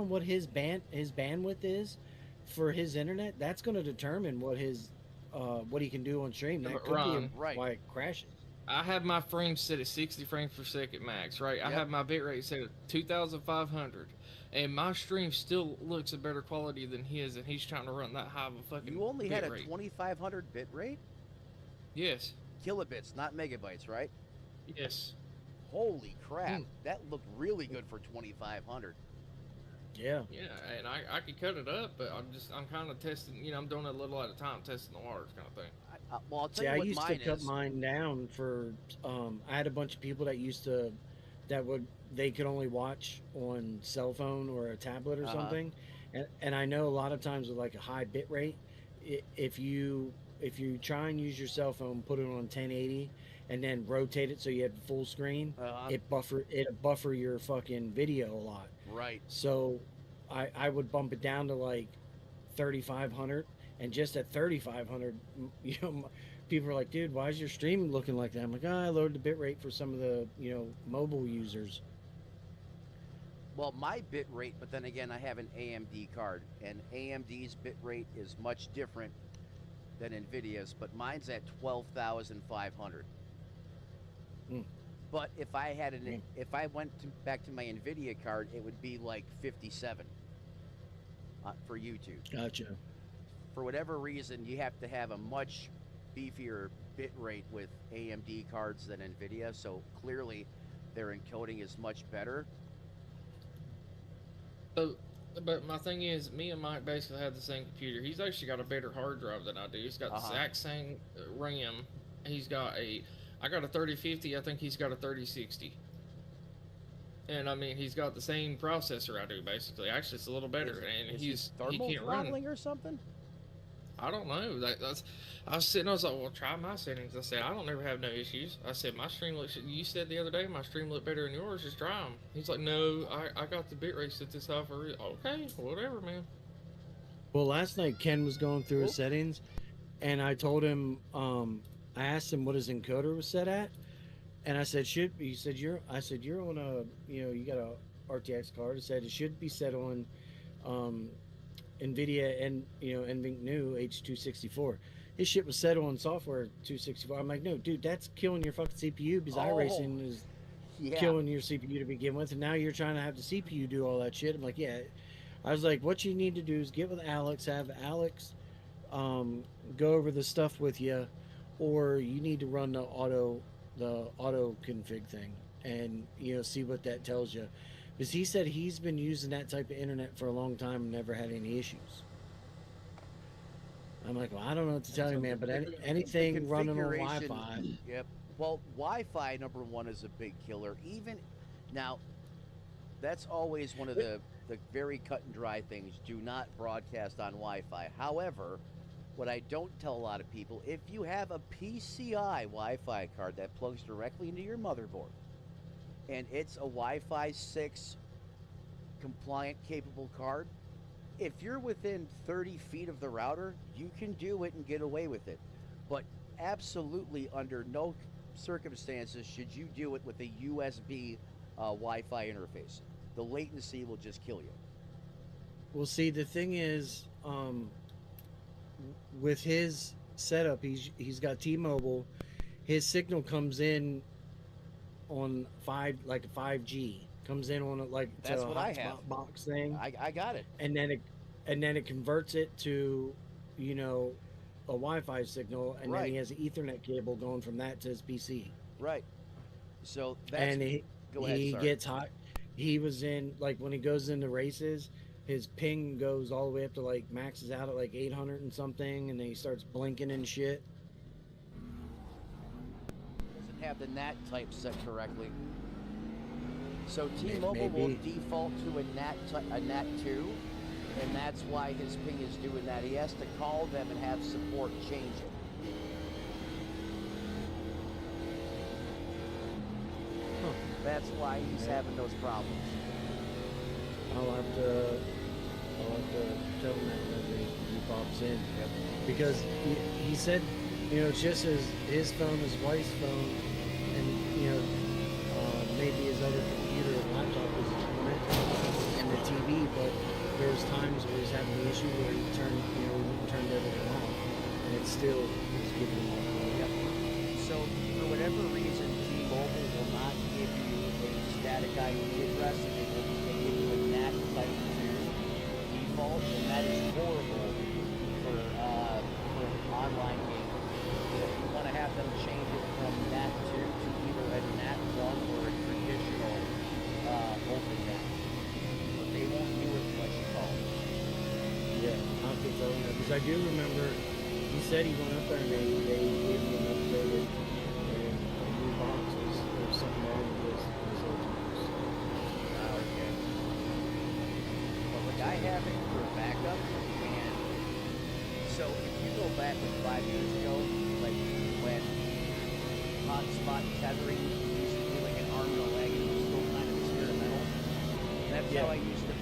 on what his bandwidth is for his internet, that's going to determine what he can do on stream. That But could be Ron, Right. why it crashes. I have my frames set at 60 frames per second max, right? I Yep. have my bitrate set at 2,500, and my stream still looks a better quality than his, and he's trying to run that high of a fucking. You only had a bitrate. 2500 bit rate? Yes, Kilobits, not megabytes, right? yes. Holy crap. That looked really good for 2500. Yeah. Yeah, and I could cut it up, but I'm kind of testing. You know, I'm doing it a little at a time, testing the waters, kind of thing. Well, I'll tell See, you I what used to mine cut is. mine down for. I had a bunch of people they could only watch on cell phone or a tablet or something, and I know a lot of times with like a high bit rate, if you try and use your cell phone, put it on 1080, and then rotate it so you have full screen, it buffer your fucking video a lot. Right. So I would bump it down to like 3500, and just at 3500, you know, people are like, dude, why is your stream looking like that? I'm like, I lowered the bit rate for some of the, you know, mobile users. Well, my bit rate, but then again, I have an AMD card, and AMD's bit rate is much different than NVIDIA's, but mine's at 12,500. But if I had if I went back to my NVIDIA card, it would be like 57 for YouTube. Gotcha. For whatever reason, you have to have a much beefier bit rate with AMD cards than NVIDIA, so clearly their encoding is much better. So, but my thing is, me and Mike basically have the same computer. He's actually got a better hard drive than I do. He's got the exact same RAM. I got a 3050. I think he's got a 3060. And I mean, he's got the same processor I do, basically. Actually, it's a little better. And he thermal can't throttling run. or something? I don't know. I was sitting. I was like, "Well, try my settings." I said, "I don't ever have no issues." I said, "My stream looks." You said the other day my stream looked better than yours. Just try them. He's like, "No, I got the bitrate set this high for real." Okay, whatever, man. Well, last night Ken was going through his settings, and I told him, I asked him what his encoder was set at, and I said, he said, you're on a, you know, you got a RTX card. I said it should be set on, NVIDIA and, you know, NVIDIA new H264. His shit was set on software 264. I'm like, no, dude, that's killing your fucking CPU because iRacing is killing your CPU to begin with, and now you're trying to have the CPU do all that shit. I'm like, yeah. I was like, what you need to do is get with Alex, have Alex go over the stuff with you, or you need to run the auto config thing and, you know, see what that tells you. Because he said he's been using that type of internet for a long time and never had any issues. I'm like, well, I don't know what to tell you, man, but anything running on Wi-Fi. Yep. Well, Wi-Fi, number one, is a big killer. Even now, that's always one of the very cut and dry things. Do not broadcast on Wi-Fi. However, what I don't tell a lot of people, if you have a PCI Wi-Fi card that plugs directly into your motherboard, and it's a Wi-Fi 6 compliant capable card, if you're within 30 feet of the router, you can do it and get away with it. But absolutely under no circumstances should you do it with a USB Wi-Fi interface. The latency will just kill you. Well, see, the thing is, with his setup, he's got T-Mobile. His signal comes in on a 5G. Comes in on That's what I hotspot have. box thing. I got it. And then it converts it to, you know, a Wi-Fi signal, and then he has an Ethernet cable going from that to his PC. Right. So that's And he sorry. gets hot. He was in, like, when he goes into races, his ping goes all the way up to, like, maxes out at like 800 and something, and then he starts blinking and shit. Doesn't have the NAT type set correctly. So T-Mobile will default to a NAT2, and that's why his ping is doing that. He has to call them and have support change it. That's why he's having those problems. I'll have to tell him that whenever he pops in. Yep. Because he said, you know, it's just his phone, his wife's phone, and, you know, maybe his other computer and laptop is on it, and the TV, but those times where he's having the issue where he turned everything off, and it still is giving him all the Yep. So for whatever reason, T-Mobile will not give you a static IP address, and they give you a NAT type 2 default, and that is horrible for online gaming. You want to have them change it from NAT 2 to either a NAT 1 or a traditional open NAT. But they won't do it unless you call them. Yeah, I'll have to tell him that, because I do remember he said he went up there and they gave him an updated and a new box. There was something wrong with his old box. Okay. But like I have it for backup, and so if you go back like 5 years ago, like when hotspot tethering used to be like an arm and a leg, and it was still kind of experimental. That's how I used to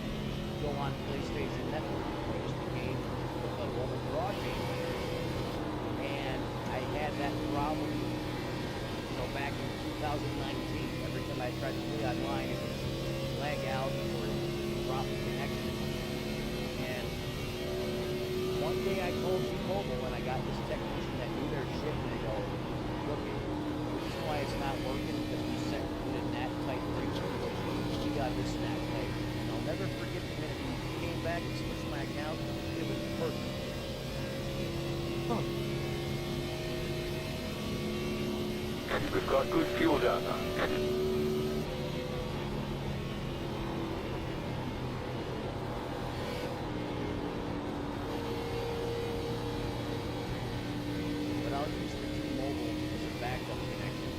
go on PlayStation Network. I used to game with a mobile broadband, and I had that problem, back in 2019. Every time I tried to play online, it would lag out or drop the connection. And one day I called T-Mobile and I got this technician that knew their shit, and they go, look, the reason why it's not working is because we set the NAT type 3 which we got this NAT type. And I'll never forget the minute he came back and switched my account. It was perfect. Huh. We've got good fuel data. But I'll use the T-Mobile as a backup connection.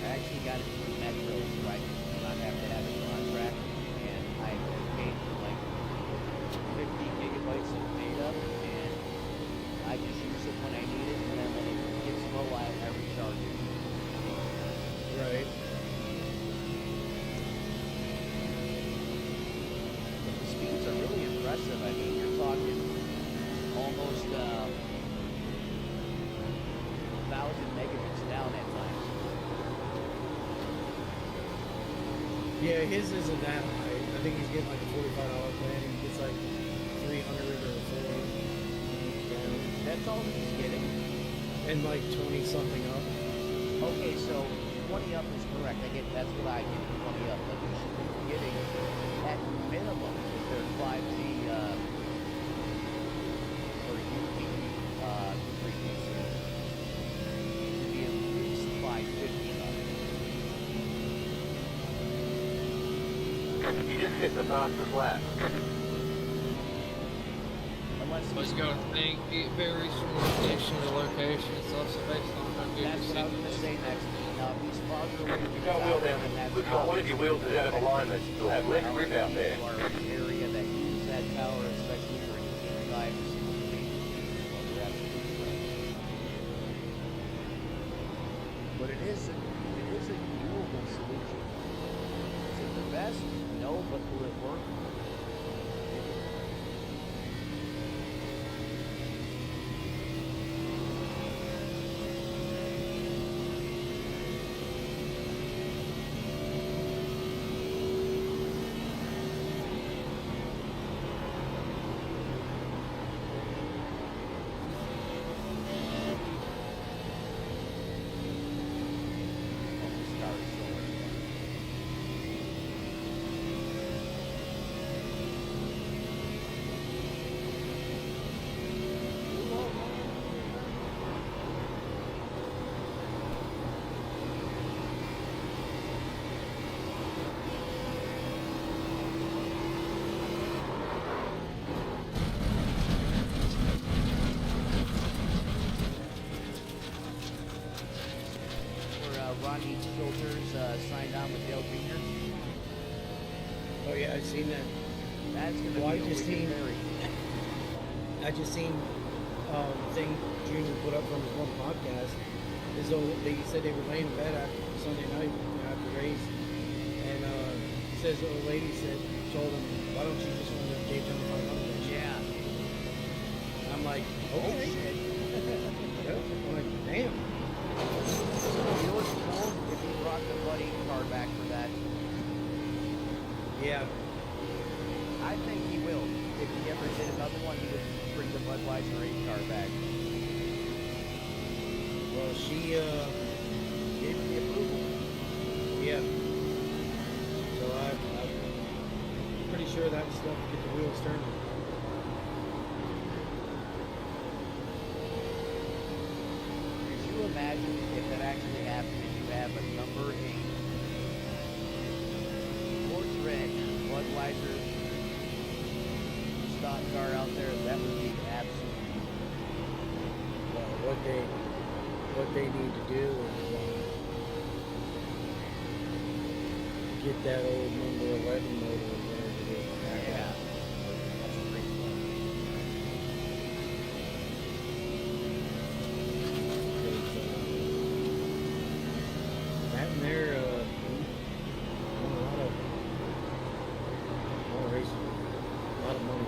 I actually got it through Metro, so I do not have to have a contract, and I paid for like 50 gigabytes of data, and I just use it when I need it, and then when it gets low, I recharge it. Right. But the speeds are really impressive. I mean, you're talking almost 1,000 megabits down at times. Yeah, his isn't that high. I think he's getting like a $45 plan, and he gets like 300 or 400. That's all he's getting. And like 20 something up. Okay, so 20 up is correct. That's what I get, 20 up. But you should be getting at minimum with their 5G or UP frequency. Should be at least 550 up. You just hit the fastest lap. Unless But you gotta think it varies from location to location. It's also based on how good that's what I was going to say next. Now, if he's farther away from We've the got wheel tower, down. then that's We've got one of your wheels is out of alignment. You'll have less grip out there. People are in the area that use that tower, especially during peak times. Well, you're absolutely right. But it is a doable solution. Is it the best? No, but will it work? Ronnie Filters signed on with Dale Jr. Oh yeah, I've seen that. That's going to Well, be I a just wicked seen- berry. I just seen thing Junior put up from his one podcast. They said they were laying in bed after Sunday night after race, and says the old lady told him, why don't you just win the Daytona 500? Yeah. I'm like, Oh, okay. shit. I'm like, damn. You know what's cool? If he brought the Buddy car back for that, Yeah. I think he will. If he ever did another one, he would bring the Budweiser 8 car back. Well, she Gave him the approval. yeah. So I'm pretty sure that was stuff to get the wheels turning. Could you imagine if that actually happened and you have a number 8 Ford Red Budweiser stock car out there? That would be absolutely What they need to do is get that old number 11 motor or whatever it is. yeah. That's a great point. That and they're a lot of racing, a lot of money.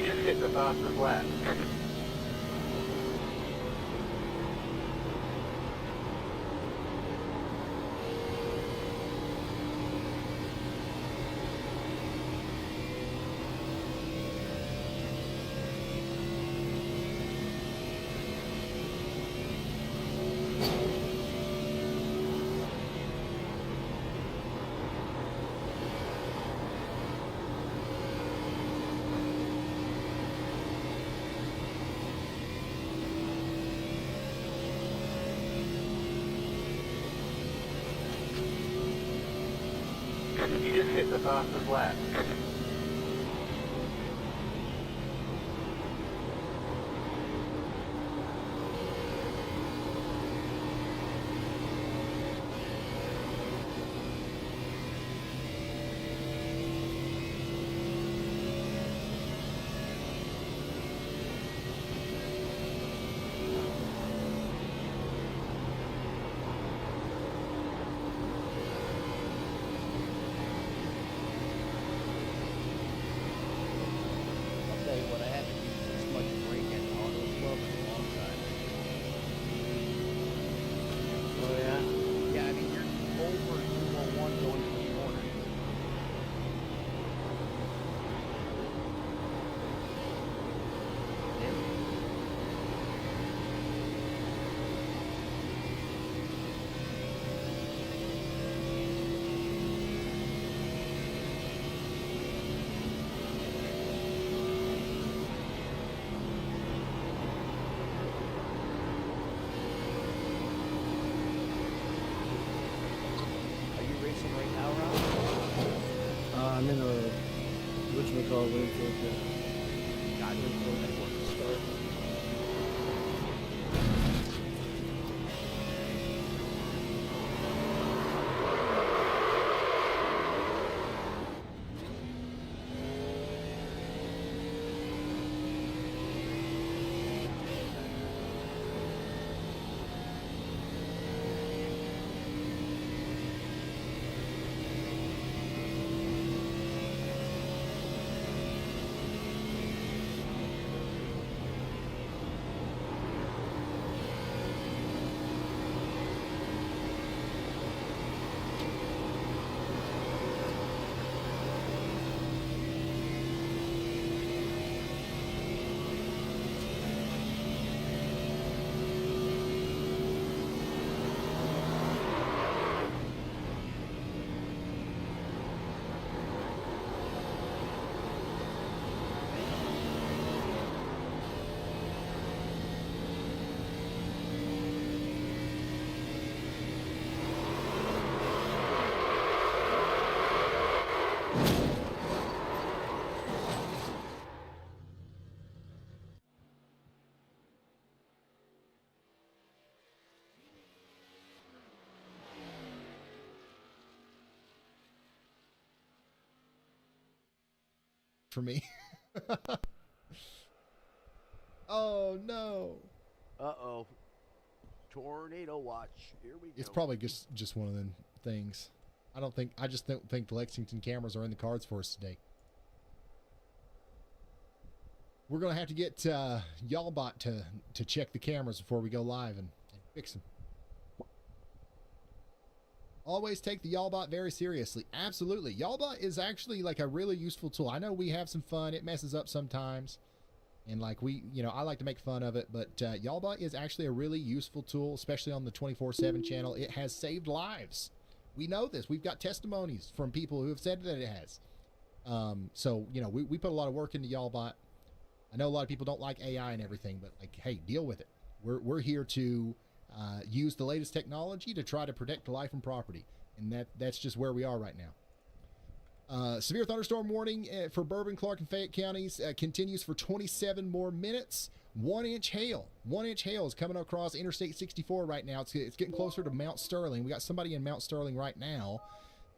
You just hit the fastest lap. You just hit the fastest lap. I'll tell you what, I haven't used this much brake and auto club in a long time. Oh yeah. Yeah, I mean, you're over 201 going to the corner. Are you racing right now, Ron? I'm in a whatchamacallit Winfield. God, Start. for me. Oh no. Uh-oh. Tornado watch. Here we go. It's probably just one of them things. I just don't think the Lexington cameras are in the cards for us today. We're going to have to get Y'allbot to check the cameras before we go live and fix them. Always take the Y'allbot very seriously. Absolutely. Y'allbot is actually like a really useful tool. I know we have some fun. It messes up sometimes. And like I like to make fun of it, but Y'allbot is actually a really useful tool, especially on the 24/7 channel. It has saved lives. We know this. We've got testimonies from people who have said that it has. So, we put a lot of work into Y'allbot. I know a lot of people don't like AI and everything, but like, hey, deal with it. We're here to use the latest technology to try to protect life and property. And that's just where we are right now. Severe thunderstorm warning for Bourbon, Clark, and Fayette counties continues for 27 more minutes. 1-inch hail. 1-inch hail is coming across Interstate 64 right now. It's getting closer to Mount Sterling. We got somebody in Mount Sterling right now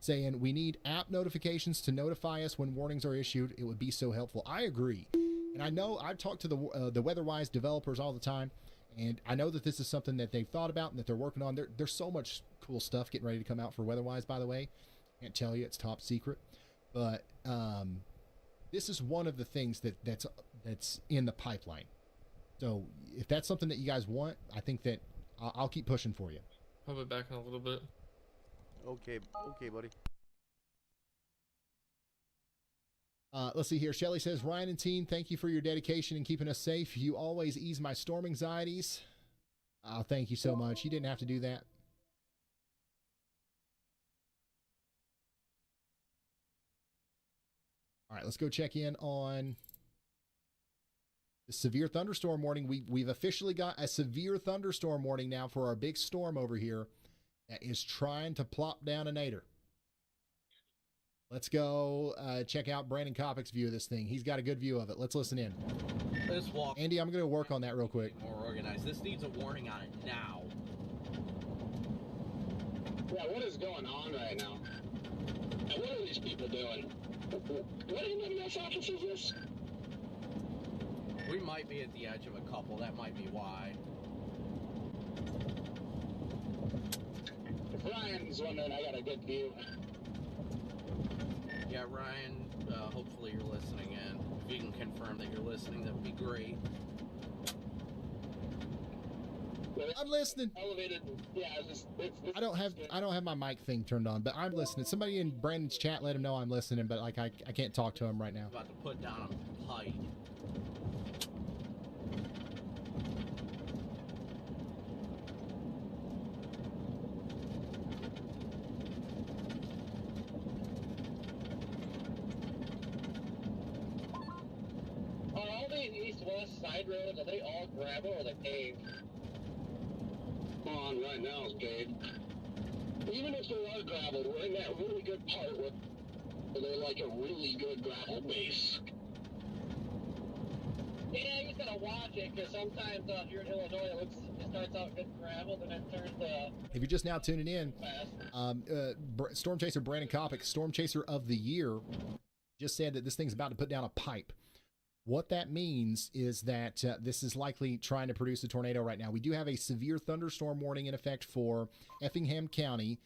saying we need app notifications to notify us when warnings are issued. It would be so helpful. I agree. And I know I've talked to the WeatherWise developers all the time, and I know that this is something that they've thought about and that they're working on. There's so much cool stuff getting ready to come out for WeatherWise, by the way. Can't tell you, it's top secret. But this is one of the things that's in the pipeline. So if that's something that you guys want, I think that I'll keep pushing for you. I'll be back in a little bit. Okay, buddy. Let's see here. Shelly says, Ryan and team, thank you for your dedication and keeping us safe. You always ease my storm anxieties. Thank you so much. You didn't have to do that. All right, let's go check in on the severe thunderstorm warning. We've officially got a severe thunderstorm warning now for our big storm over here that is trying to plop down a nader. Let's go check out Brandon Kopic's view of this thing. He's got a good view of it. Let's listen in. This walk. Andy, I'm going to work on that real quick. More organized. This needs a warning on it now. Yeah, what is going on right now? And what are these people doing? What EMS office is this? We might be at the edge of a couple. That might be why. If Ryan's wondering, I got a good view. Yeah, Ryan, hopefully you're listening in. If you can confirm that you're listening, that would be great. I'm listening. Elevated, yeah, it's I don't have my mic thing turned on, but I'm listening. Somebody in Brandon's chat let him know I'm listening, but like I can't talk to him right now. About to put down a pipe. Are all these east-west side roads, are they all gravel or are they paved? On right now is paved. Even if they are gravel, we're in that really good part where they're like a really good gravel base. Yeah, you just gotta watch it, because sometimes here in Illinois it starts out good gravel, then it turns If you're just now tuning in, fast. Storm Chaser Brandon Kopic, Storm Chaser of the Year, just said that this thing's about to put down a pipe. What that means is that this is likely trying to produce a tornado right now. We do have a severe thunderstorm warning in effect for Effingham County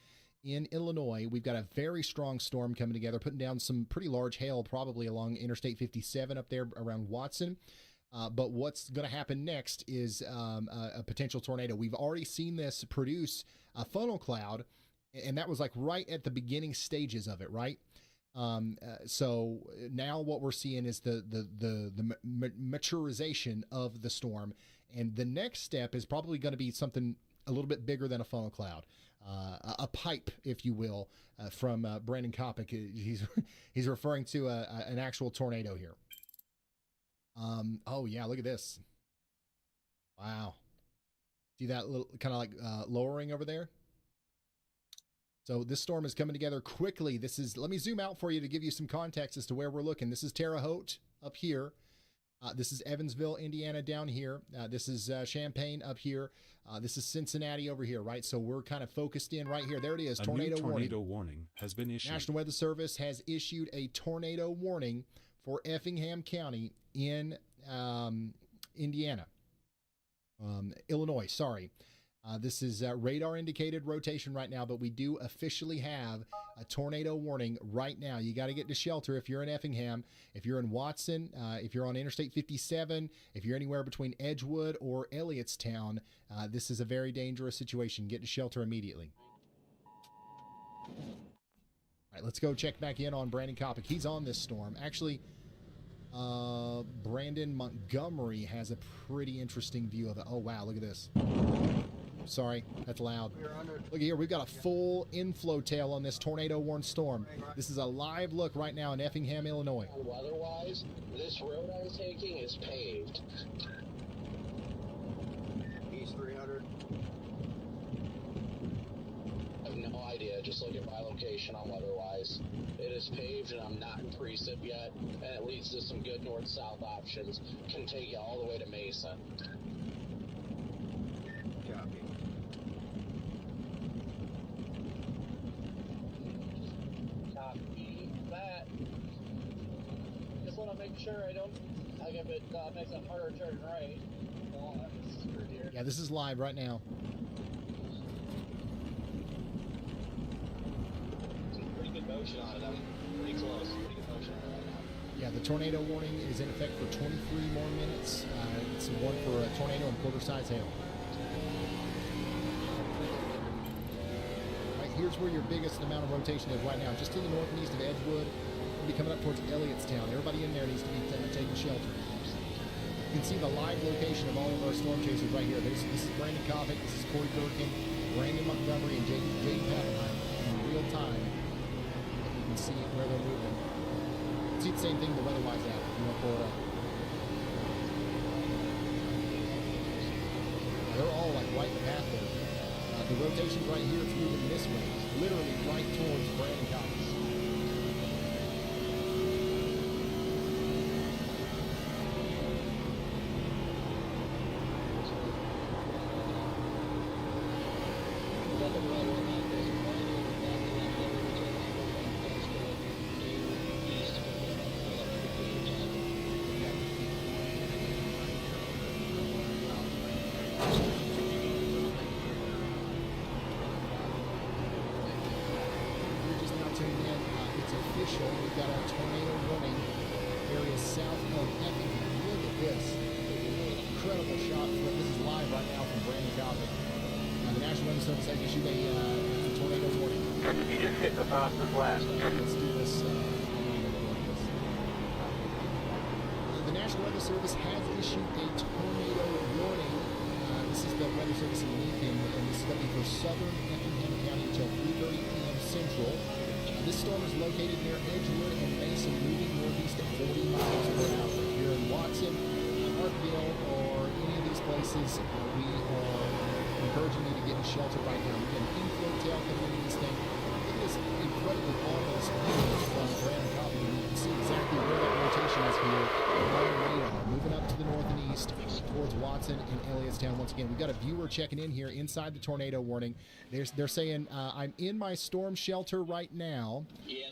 in Illinois. We've got a very strong storm coming together, putting down some pretty large hail probably along Interstate 57 up there around Watson. But what's going to happen next is a potential tornado. We've already seen this produce a funnel cloud, and that was like right at the beginning stages of it, right? So now what we're seeing is the maturization of the storm, and the next step is probably going to be something a little bit bigger than a funnel cloud, a pipe, if you will, from Brandon Kopic. He's referring to an actual tornado here. Oh yeah, look at this. Wow. See that little kind of like lowering over there? So this storm is coming together quickly. Let me zoom out for you to give you some context as to where we're looking. This is Terre Haute up here. This is Evansville, Indiana down here. This is Champaign up here. This is Cincinnati over here, right? So we're kind of focused in right here. There it is, tornado warning. Tornado warning has been issued. National Weather Service has issued a tornado warning for Effingham County in Illinois, sorry. This is radar indicated rotation right now, but we do officially have a tornado warning right now. You got to get to shelter if you're in Effingham, if you're in Watson, if you're on Interstate 57, if you're anywhere between Edgewood or Elliotstown. This is a very dangerous situation. Get to shelter immediately. All right, let's go check back in on Brandon Kopic. He's on this storm. Actually, Brandon Montgomery has a pretty interesting view of it. Oh, wow, look at this. Sorry, that's loud. Look here, we've got a full inflow tail on this tornado-warned storm. This is a live look right now in Effingham, Illinois. Weather-wise, this road I'm taking is paved. East 300. I have no idea. Just look at my location on weather-wise. It is paved, and I'm not in precip yet, and it leads to some good north-south options. Can take you all the way to Mason. Copy. Copy that. Just want to make sure I don't, like if it makes a harder turn right. Oh, I'm screwed here. Yeah, this is live right now. Some pretty good motion on it. I'm pretty close. Pretty good motion on it right now. Yeah, the tornado warning is in effect for 23 more minutes. It's one for a tornado and quarter-size hail. Right, here's where your biggest amount of rotation is right now. Just to the north and east of Edgewood. We'll be coming up towards Elliotstown. Everybody in there needs to be taking shelter. You can see the live location of all of our storm chasers right here. This is Brandon Kopic, this is Corey Durkin, Brandon Montgomery, and Jay Pappenheim in real time. You can see where they're moving. See the same thing the weather-wise app if you want to pull it up. They're all like right in the path there. The rotation's right here, it's moving this way, literally right towards Brandon Kopic. We've got a tornado warning area south of Effingham. Look at this. Incredible shot. This is live right now from Brandon Kopic. The National Weather Service has issued a tornado warning. You just hit the fastest lap. Let's do this. The National Weather Service has issued a tornado warning. This is the Weather Service in Lincoln, and this is going to be for southern Effingham County until 3:30 p.m. Central. This storm is located near Edgewood and Mason, moving northeast at 40 miles per hour. If you're in Watson, Hartville, or any of these places, we are encouraging you to get in shelter right now. We get an inflow tail coming into this thing. Look at this incredibly ominous view from Brandon Kopic. You can see exactly where that rotation is here on the radar, moving up to the north and east towards Watson and Elliotstown. Once again, we've got a viewer checking in here inside the tornado warning. They're saying, I'm in my storm shelter right now,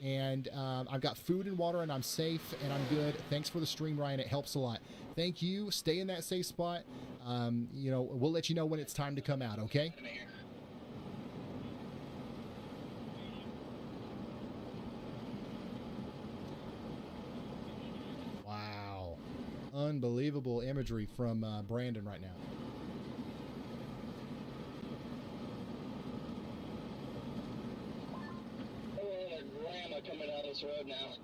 and I've got food and water, and I'm safe, and I'm good. Thanks for the stream, Ryan. It helps a lot. Thank you. Stay in that safe spot. You know, we'll let you know when it's time to come out, okay? Wow. Unbelievable imagery from Brandon right now. Coming out of this road now.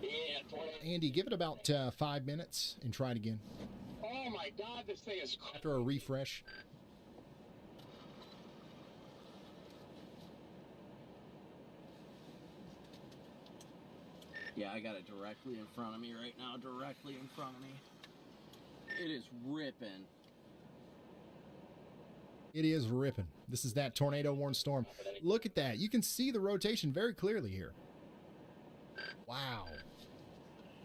Yeah, Andy, give it about 5 minutes and try it again. Oh my God, this thing is. After a refresh. Yeah, I got it directly in front of me right now. Directly in front of me. It is ripping. It is ripping. This is that tornado-warned storm. Look at that. You can see the rotation very clearly here. Wow.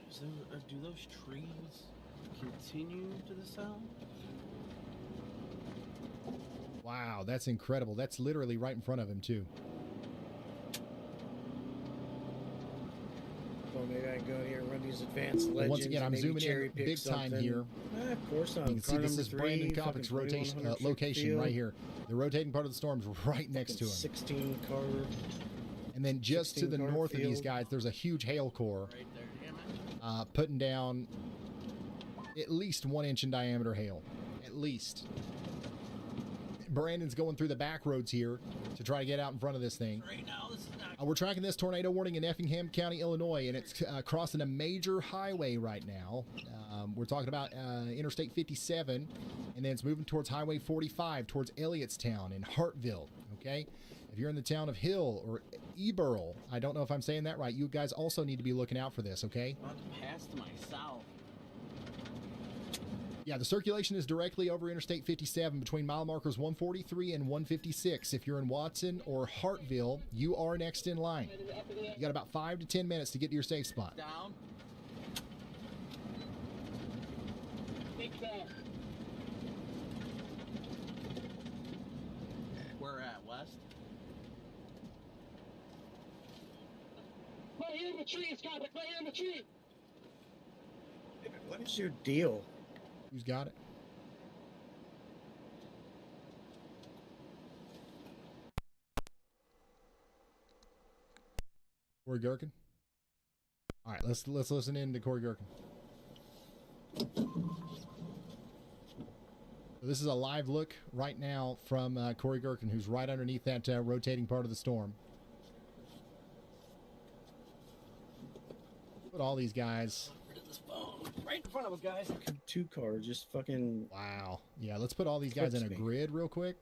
So, do those trees continue to the south? Wow, that's incredible. That's literally right in front of him, too. go in here and run these advanced legends. Once again, I'm maybe zooming cherry in pick big time something. here. Of course You not. can see this is Brandon Koppick's rotation location right here. The rotating part of the storm's right next to him. 16 car. And then just to the north of these guys, there's a huge hail core Right there, damn it. putting down at least 1 inch in diameter hail. At least. Brandon's going through the back roads here to try to get out in front of this thing. Right now, this is not. We're tracking this tornado warning in Effingham County, Illinois, and it's crossing a major highway right now. We're talking about Interstate 57, and then it's moving towards Highway 45, towards Elliottstown in Hartville, okay? If you're in the town of Hill or Eberl, I don't know if I'm saying that right, you guys also need to be looking out for this, okay? I'm about to pass to myself. Yeah, the circulation is directly over Interstate 57 between mile markers 143 and 156. If you're in Watson or Hartville, you are next in line. You got about 5 to 10 minutes to get to your safe spot. Down. Where at? West? Clear the tree, Scott. Clear the tree. What is your deal? Who's got it? Corey Gherkin? All right, let's listen in to Corey Gherkin. So this is a live look right now from Corey Gherkin, who's right underneath that rotating part of the storm. Put all these guys. Right in front of us, guys. 2 cars, just fucking. Wow. Yeah, let's put all these guys in a grid real quick.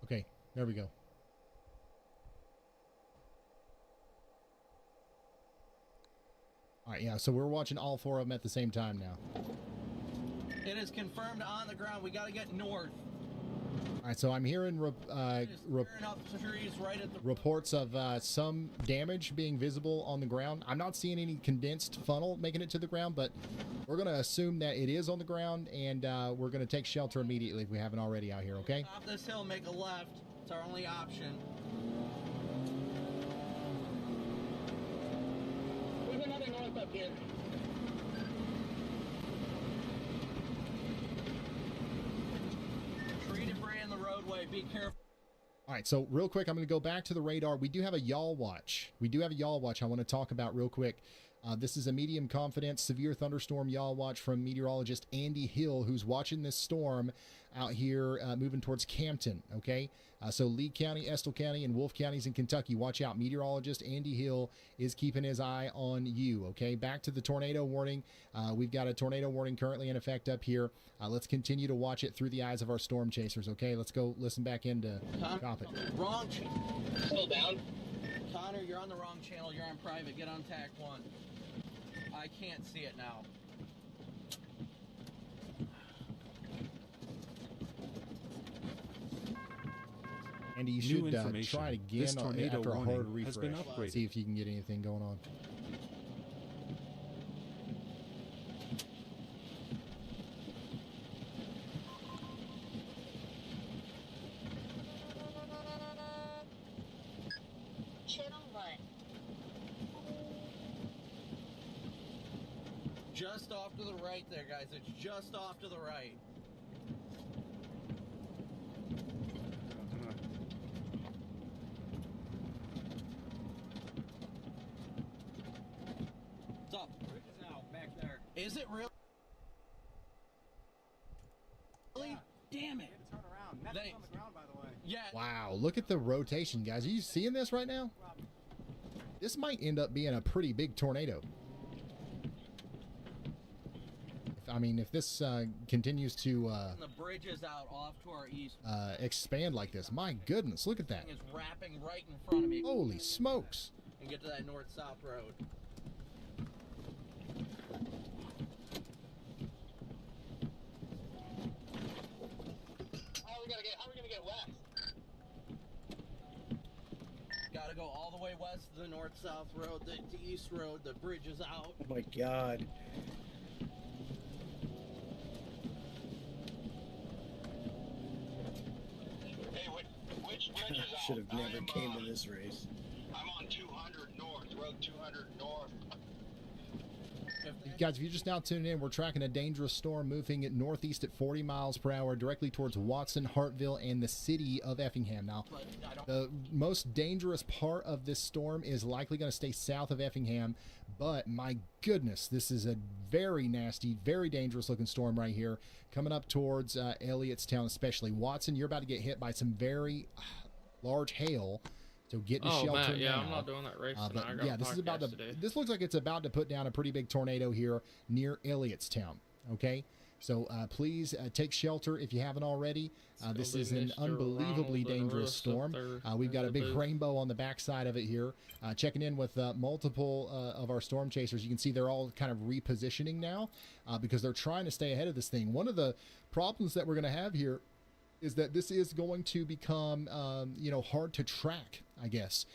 Okay, there we go. All right, yeah, so we're watching all 4 of them at the same time now. It is confirmed on the ground. We got to get north. All right, so I'm hearing It is tearing up the trees right at the. reports of some damage being visible on the ground. I'm not seeing any condensed funnel making it to the ground, but we're going to assume that it is on the ground, and we're going to take shelter immediately if we haven't already out here, okay? Stop this hill, make a left. It's our only option. There's another north up here. Tree debris in the roadway. Be careful. All right, so real quick, I'm going to go back to the radar. We do have a yaw watch. I want to talk about real quick. This is a medium confidence severe thunderstorm yaw watch from meteorologist Andy Hill, who's watching this storm out here moving towards Campton, okay? So Lee County, Estill County, and Wolfe counties in Kentucky, watch out. Meteorologist Andy Hill is keeping his eye on you, okay? Back to the tornado warning. We've got a tornado warning currently in effect up here. Let's continue to watch it through the eyes of our storm chasers, okay? Let's go listen back into Coppet. Wrong channel. Still down. Connor, you're on the wrong channel. You're on private. Get on tack 1. I can't see it now. Andy, you should try it This again tornado after a hard warning refresh. has been upgraded. See if you can get anything going on. Channel 1. Just off to the right there, guys. It's just off to the right. What's up? Out back there. Is it really? Yeah. Damn it. Turn around. That's Thanks. on the ground, by the way. Yeah. Wow, look at the rotation, guys. Are you seeing this right now? This might end up being a pretty big tornado. If this continues to And the bridge is out off to our east. expand like this, my goodness, look at that. Thing is wrapping right in front of me. Holy smokes. And get to that north-south road. it west. Gotta go all the way west of the north-south road, the east road. The bridge is out. Oh my God. Hey, which bridge is out? Should have never came to this race. I'm on 200 north, road 200 north. Guys, if you're just now tuning in, we're tracking a dangerous storm moving northeast at 40 miles per hour directly towards Watson, Hartville, and the city of Effingham. Now, the most dangerous part of this storm is likely going to stay south of Effingham, but my goodness, this is a very nasty, very dangerous looking storm right here coming up towards Elliottstown, especially. Watson, you're about to get hit by some very large hail. So get to shelter Matt, yeah, now. I'm not doing that race tonight. I got yeah, a this is about podcast to. today. This looks like it's about to put down a pretty big tornado here near Elliottstown. Okay, so please take shelter if you haven't already. This is an unbelievably dangerous storm. We've got a big rainbow on the backside of it here. Checking in with multiple of our storm chasers. You can see they're all kind of repositioning now because they're trying to stay ahead of this thing. One of the problems that we're going to have here is that this is going to become, hard to track, I guess,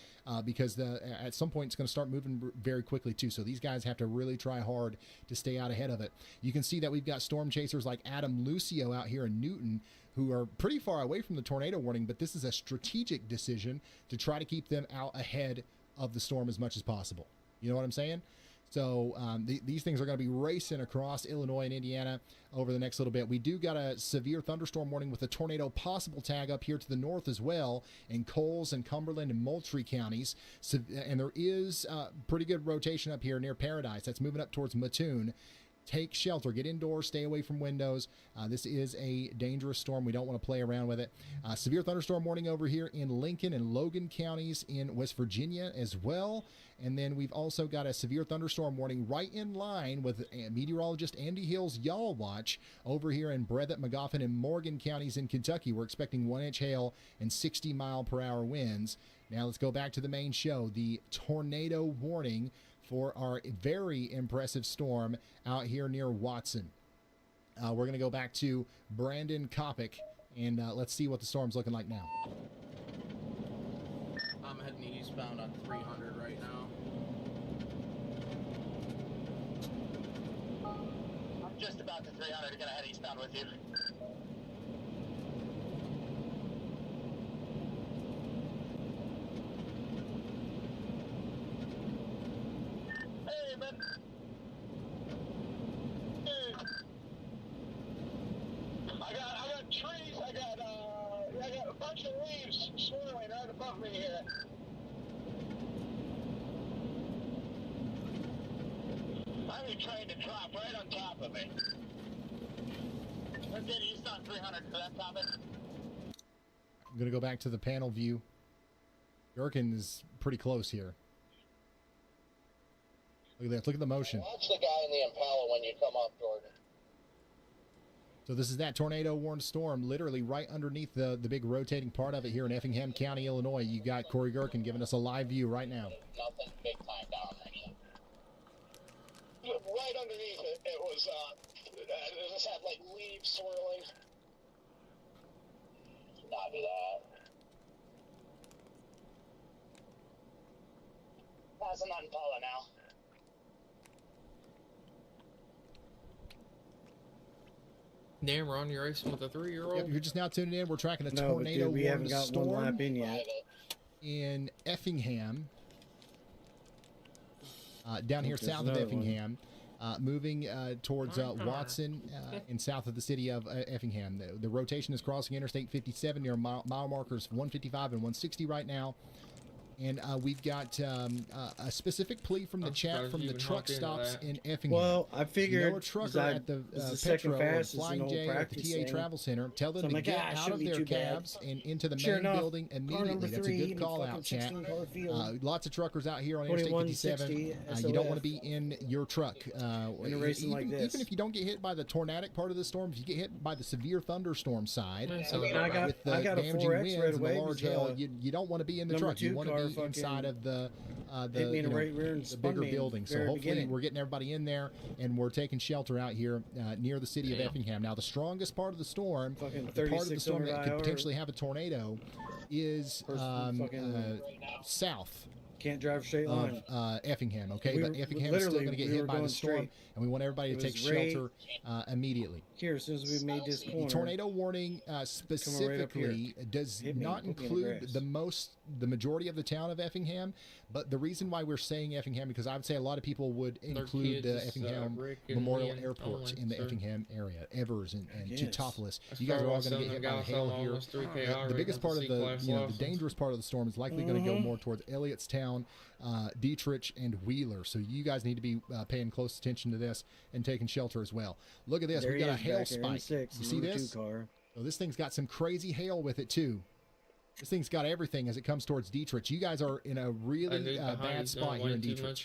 because at some point it's going to start moving very quickly too. So these guys have to really try hard to stay out ahead of it. You can see that we've got storm chasers like Adam Lucio out here in Newton who are pretty far away from the tornado warning, but this is a strategic decision to try to keep them out ahead of the storm as much as possible. You know what I'm saying? So these things are going to be racing across Illinois and Indiana over the next little bit. We do got a severe thunderstorm warning with a tornado possible tag up here to the north as well in Coles and Cumberland and Moultrie counties. So, and there is pretty good rotation up here near Paradise. That's moving up towards Mattoon. Take shelter. Get indoors. Stay away from windows. This is a dangerous storm. We don't want to play around with it. Severe thunderstorm warning over here in Lincoln and Logan counties in West Virginia as well. And then we've also got a severe thunderstorm warning right in line with meteorologist Andy Hill's Y'all Watch over here in Breathitt, Magoffin, and Morgan counties in Kentucky. We're expecting 1-inch hail and 60-mile-per-hour winds. Now let's go back to the main show. The tornado warning for our very impressive storm out here near Watson. We're going to go back to Brandon Kopic, and let's see what the storm's looking like now. I'm heading eastbound on 300 right now. I'm just about to 300, gonna head eastbound with you. Hey, man. Hey. I got trees, I got a bunch of leaves swirling right above me here. I'm trying to drop right on top of me. Let's get east on 300 for that topic. I'm going to go back to the panel view. Gherkin is pretty close here. Look at that. Look at the motion. Watch the guy in the Impala when you come up, Jordan. So this is that tornado warned storm, literally right underneath the big rotating part of it here in Effingham County, Illinois. You got Corey Gherkin giving us a live view right now. Nothing big time down there yet. Right underneath it, it was, it just had like leaves swirling. Not do that. Passing on Impala now. Damn, Ron, you're racing with a 3-year-old? Yep, you're just now tuning in. We're tracking a No, but tornado dude, we haven't warned got storm one lap in yet. in Effingham, down here There's south of another Effingham, moving towards Watson and south of the city of Effingham. The rotation is crossing Interstate 57 near mile markers 155 and 160 right now. And we've got a specific plea from the chat from the truck stops in Effingham. Well, I figured No trucker at the second Petro or fastest in Flying the whole J at the practice TA thing. Travel Center. Tell them So I'm to like, get ah, out shouldn't of be their too bad. cabs and into the Sure main enough, building car immediately. number That's a 3 good in the call fucking out, chat. 16-car field. Lots of truckers out here on Interstate 57. 2160 You don't want to SOF. be in your truck. In a racing even, like this. even if you don't get hit by the tornadic part of the storm, if you get hit by the severe thunderstorm side, Yeah, so I got- with the I got a damaging 4X winds right and the away large because, hail, you don't want to be in the number truck. You 2 want to car be inside of the the, me in you the know, right rear and the spun bigger me in building. So very hopefully beginning. we're getting everybody in there, and we're taking shelter out here near the city of Effingham. Now, the strongest part of the storm, Fucking the part of the storm that 3600 could IR. potentially have a tornado, is south Can't drive a straight line. of Effingham, okay? We but were- Effingham is still literally, going to get we hit were by the going storm, straight. and we want everybody to It take was right shelter immediately. Here, as soon as we made this The corner. tornado warning specifically does Hit me, not put me in the include grass. the majority of the town of Effingham, but the reason why we're saying Effingham, because I would say a lot of people would include kids, Effingham Rick and Memorial Ian Airport only, in the sir. Effingham area, Evers and Yes. Teutopolis. You guys are all going to get hit by the hail here. The biggest part of the dangerous part of the storm is likely going to go more towards Elliotstown, Dietrich, and Wheeler. So you guys need to be paying close attention to this and taking shelter as well. Look at this. There We he got a is hail back there, spike. M6, You see number this? 2 car. So this thing's got some crazy hail with it too. This thing's got everything as it comes towards Dietrich. You guys are in a really bad spot here in Dietrich.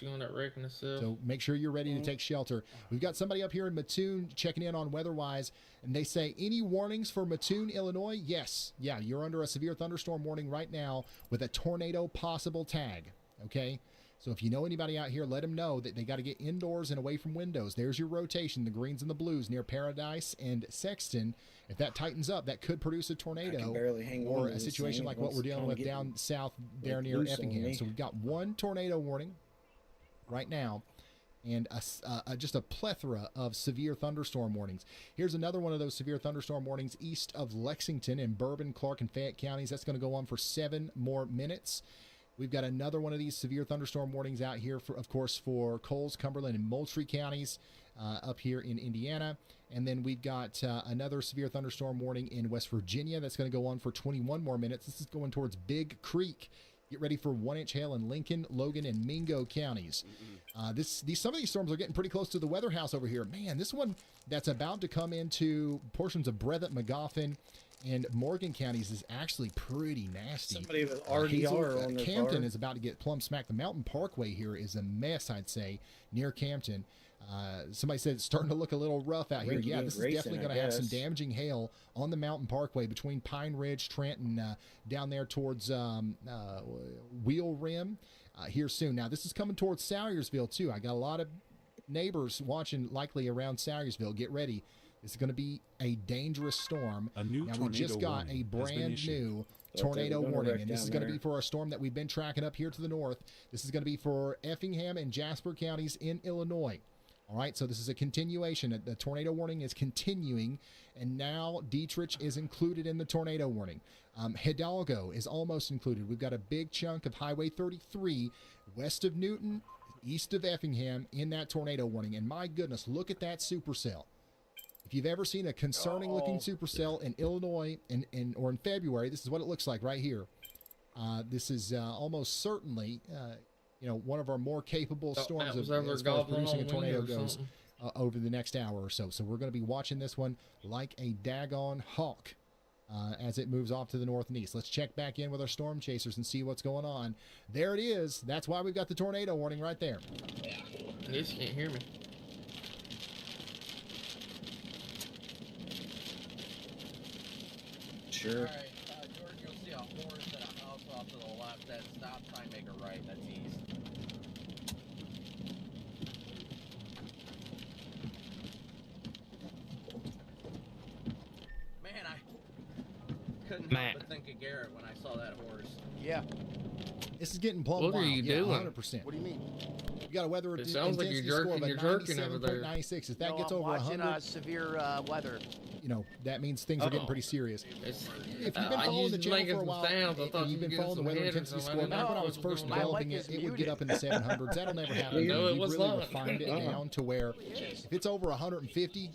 So make sure you're ready to take shelter. We've got somebody up here in Mattoon checking in on weather-wise, and they say, any warnings for Mattoon, Illinois? Yes. Yeah, you're under a severe thunderstorm warning right now with a tornado possible tag, okay? So if you know anybody out here, let them know that they got to get indoors and away from windows. There's your rotation, the greens and the blues near Paradise and Sexton. If that tightens up, that could produce a tornado barely hang on or to a this situation thing. like It what we're wants to dealing kinda with get down south there near loose on Effingham. me. So we've got one tornado warning right now and just a plethora of severe thunderstorm warnings. Here's another one of those severe thunderstorm warnings east of Lexington in Bourbon, Clark, and Fayette counties. That's going to go on for 7 more minutes. We've got another one of these severe thunderstorm warnings out here, of course, for Coles, Cumberland, and Moultrie counties up here in Indiana. And then we've got another severe thunderstorm warning in West Virginia. That's going to go on for 21 more minutes. This is going towards Big Creek. Get ready for 1-inch hail in Lincoln, Logan, and Mingo counties. Some of these storms are getting pretty close to the weather house over here. Man, this one that's about to come into portions of Breathitt, Magoffin, and Morgan counties is actually pretty nasty. Somebody with RDR on their Campton car. is about to get plumb smacked. The Mountain Parkway here is a mess, I'd say, near Campton. Somebody said it's starting to look a little rough out here. Yeah, this is definitely going to have some damaging hail on the Mountain Parkway between Pine Ridge, Trent, and down there towards Wheel Rim here soon. Now, this is coming towards Salyersville, too. I got a lot of neighbors watching likely around Salyersville. Get ready. This is going to be a dangerous storm. Now, we just got a brand new tornado warning, and this is going to be for a storm that we've been tracking up here to the north. This is going to be for Effingham and Jasper counties in Illinois. All right, so this is a continuation. The tornado warning is continuing, and now Dietrich is included in the tornado warning. Hidalgo is almost included. We've got a big chunk of Highway 33 west of Newton, east of Effingham in that tornado warning. And my goodness, look at that supercell. If you've ever seen a concerning-looking supercell in Illinois or in February, this is what it looks like right here. This is almost certainly, one of our more capable storms as far as producing a tornado goes over the next hour or so. So we're going to be watching this one like a daggone hawk as it moves off to the north and east. Let's check back in with our storm chasers and see what's going on. There it is. That's why we've got the tornado warning right there. You just can't hear me. All right, George, you'll see a horse and a house off to the left. That's stop sign, make a right. That's east. Man, I couldn't help but think of Garrett when I saw that horse. Yeah. This is getting plumb What are wild. you Yeah, doing? 100%. What do you mean? You got a weather It sounds like you're intensity score of a jerking over there. 97.96. If that No, gets I'm over watching 100, severe weather. that means things are getting Uh-oh. pretty serious. It's, If you've been I following used the to channel making for a some while, sounds. I thought and you've been you were following the getting weather some intensity head or score, something. I back when I didn't was know first what was going developing mic it, is it would get up in the 700s. That'll never happen. No, it We've was really not. refined it down to where if it's over 150,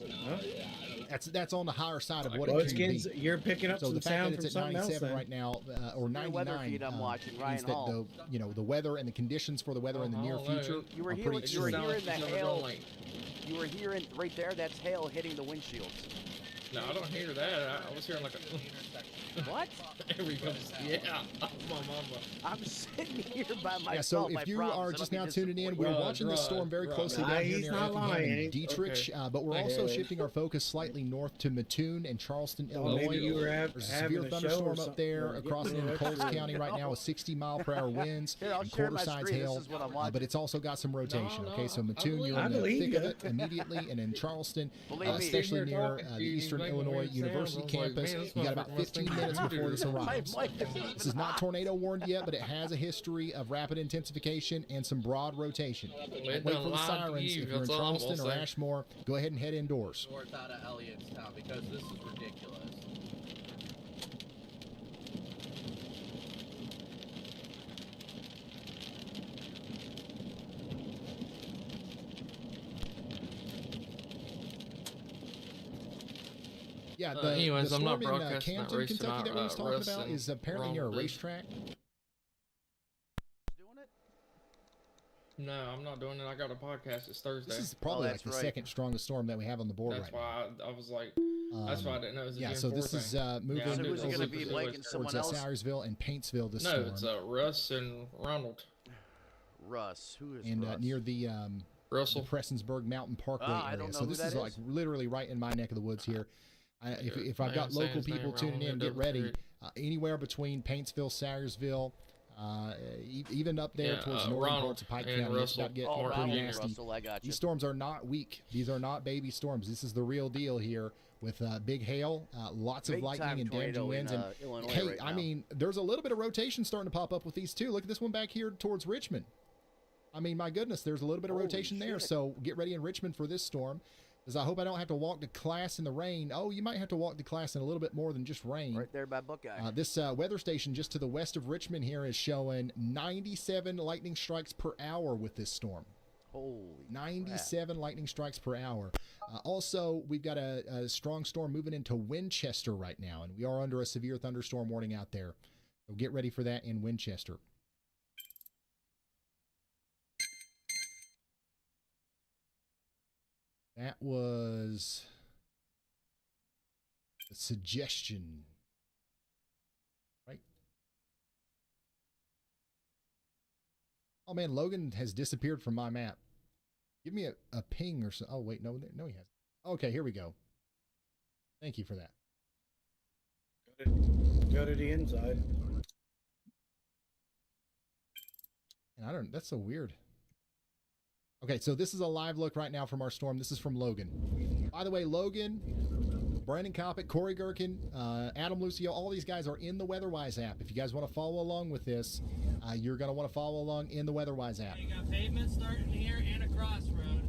that's on the higher side of what Well, it it's can getting, be. you're picking up So some the fact sound that from it's at something else 97 then. right now, or Your weather 99, feed I'm watching, Ryan means that Hall. the weather and the conditions for the weather in the near future You were are here pretty with- you were extreme. here in the Sounds like hail. like You were hearing right there. That's hail hitting the windshields. No, I don't hear that. I was hearing like a What? every couple. Yeah, my mama. I'm sitting here by myself. Yeah, so I if you promise. are I don't just mean now to tuning in, disappoint we're you. watching the storm very closely Nah, down here he's near not Effingham lying. and Dietrich, Okay. but we're also Okay. shifting our focus slightly north to Mattoon and Charleston, Oh, Illinois. maybe you were There's a having severe a show or thunderstorm up something, there or across getting in an Coles extra- County right now with 60-mile-per-hour winds Here, I'll and share my quarter-size screen. hail. This is what I'm watching. But it's also got some rotation. No, Okay, so I Mattoon, believe you're in I the believe thick of ya. it immediately, and in Charleston, Believe me. especially Sitting here near talking the to you, Eastern making Illinois weird University sounds. I was like, campus, man, this you got about motherfucker must 15 think minutes I'm before this weird. arrives. My mic isn't even This is not hot. tornado warned yet, but it has a history of rapid intensification and some broad rotation. It Wait done for the lied to sirens. you, If you're in that's all I'm Charleston gonna or say. Ashmore, go ahead and head indoors. North out of Elliottstown because this is ridiculous. Yeah, anyways, the I'm not storm in broadcasting that Campton, race Kentucky tonight, that we was talking Russ about and is apparently Ron near a did. racetrack. Doing it? No, I'm not doing it. I got a podcast. It's Thursday. This is probably like that's the right. second strongest storm that we have on the board That's right why I was like, now. that's why I didn't know it was a Yeah, Gen so 4 this thing. is Yeah, moving I So knew who's it was gonna a be, facility Blake and someone towards else? Syersville and Paintsville this No, storm. it's Russ and Ronald. Russ. Who is and Russ? near the Russell. Prestonsburg Mountain Parkway I area. don't know So who this that is like is. literally right in my neck of the woods here. If I've Man, got saying local his name people wrong, tuning in, I'm get gonna ready. do Anywhere between Paintsville, Syersville, even up there Yeah, towards northern Ronald parts of Pike and County, it's Russell. about to get Oh, Martin pretty Ronald Jr. and nasty. Russell, I got you. These storms are not weak. These are not baby storms. This is the real deal here with big hail, lots of Big lightning time and damaging tornado winds. in, And Illinois hey, right I now. mean, there's a little bit of rotation starting to pop up with these too. Look at this one back here towards Richmond. I mean, my goodness, there's a little bit of Holy rotation there. shit. So get ready in Richmond for this storm. Because I hope I don't have to walk to class in the rain. Oh, you might have to walk to class in a little bit more than just rain. Right there by Buckeye. This weather station just to the west of Richmond here is showing 97 lightning strikes per hour with this storm. Holy 97 lightning strikes per hour. Also, we've got a strong storm moving into Winchester right now, and we are under a severe thunderstorm warning out there. So get ready for that in Winchester. That was a suggestion, right? Oh man, Logan has disappeared from my map. Give me a ping or so. Oh wait, no, he hasn't. Okay, here we go. Thank you for that. Go to the inside. And I don't. That's so weird. Okay, so this is a live look right now from our storm. This is from Logan. By the way, Logan, Brandon Kopic, Corey Gherkin, Adam Lucio, all these guys are in the WeatherWise app. If you guys want to follow along with this, you're going to want to follow along in the WeatherWise app. You got pavement starting here and a crossroad.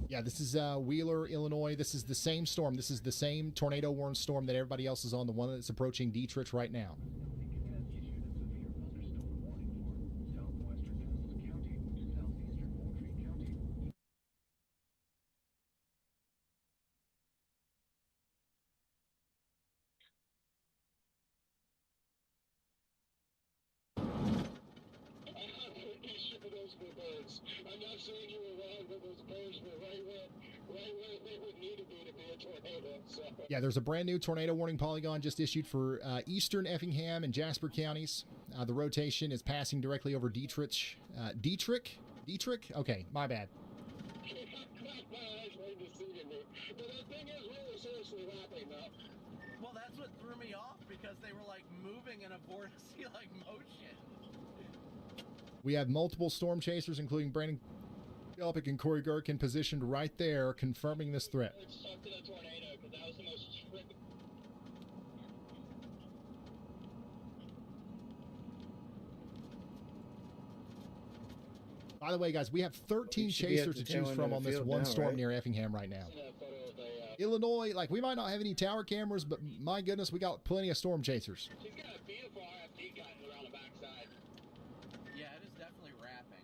Yeah, this is Wheeler, Illinois. This is the same storm. This is the same tornado-warned storm that everybody else is on, the one that's approaching Dietrich right now. I'm not saying you were wrong, but those birds were right where they would need to be a tornado. So. Yeah, there's a brand new tornado warning polygon just issued for eastern Effingham and Jasper counties. The rotation is passing directly over Dietrich. Dietrich? Okay, my bad. But that thing is really seriously laughing though. Well, that's what threw me off because they were like moving in a vortex-like motion. We have multiple storm chasers, including Brandon Kopic and Corey Gherkin, positioned right there, confirming this threat. It's stuck to the tornado because that was the most. By the way, guys, we have 13 We should be at chasers the to tail choose end from of the on this field one now, storm right? near Effingham right now. Photo of a, Illinois, like, we might not have any tower cameras, but my goodness, we got plenty of storm chasers. she's got a beautiful RFD cutting around the backside. Yeah, it is definitely wrapping.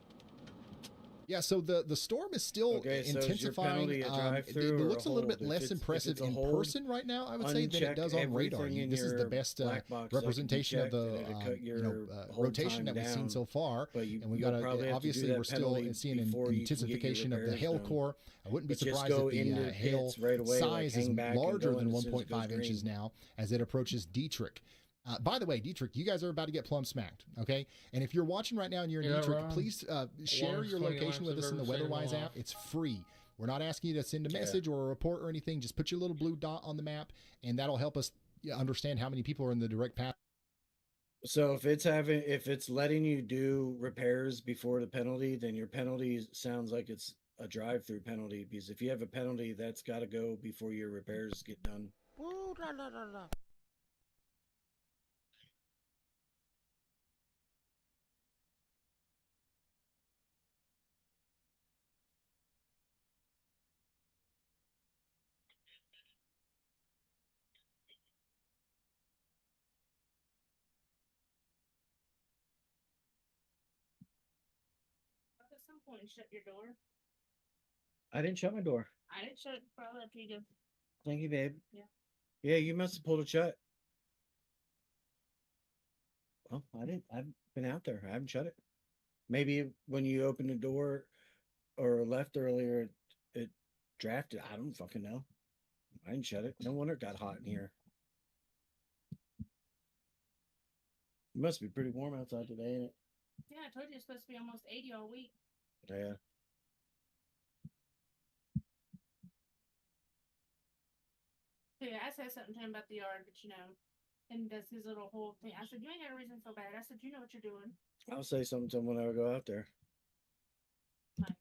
Yeah, so the storm is still Okay, so is your intensifying. penalty a It drive-through or a looks a little bit hold? less If impressive it's a in hold, person right now, I would say, than it uncheck does on radar. everything in This is the your best black box that can be representation of checked, and the it'll cut your hold rotation time that we've seen down. so far. But And we've you'll got probably have to do obviously that we're still penalty seeing an before you can get your intensification of the repairs hail done. core. I wouldn't be But just surprised go if the into the hail pits right away, like size is hang back and larger go in than as soon as it goes 1.5 inches green. now as it approaches Dietrich. By the way, Dietrich, you guys are about to get plumb smacked, okay? And if you're watching right now and you're in Yeah, Dietrich, Ron. please share Longest your 20 location laps with us I've in the ever seen in my WeatherWise life. app. It's free. We're not asking you to send a message or a report or anything. Just put your little blue dot on the map, and that'll help us understand how many people are in the direct path. So if it's letting you do repairs before the penalty, then your penalty sounds like it's a drive-through penalty, because if you have a penalty, that's got to go before your repairs get done. Woo, la, la, la, la. At some point, shut your door. I didn't shut my door. I didn't shut it probably after you did. Thank you, babe. Yeah. Yeah, you must have pulled it shut. Well, I didn't. I've been out there. I haven't shut it. Maybe when you opened the door or left earlier, it drafted. I don't fucking know. I didn't shut it. No wonder it got hot in here. It must be pretty warm outside today, ain't it? Yeah, I told you it's supposed to be almost 80 all week. Yeah. So yeah, I said something to him about the yard, but and does his little whole thing. I said, you ain't got a reason to feel bad. I said, you know what you're doing. I'll say something to him when I go out there. Like,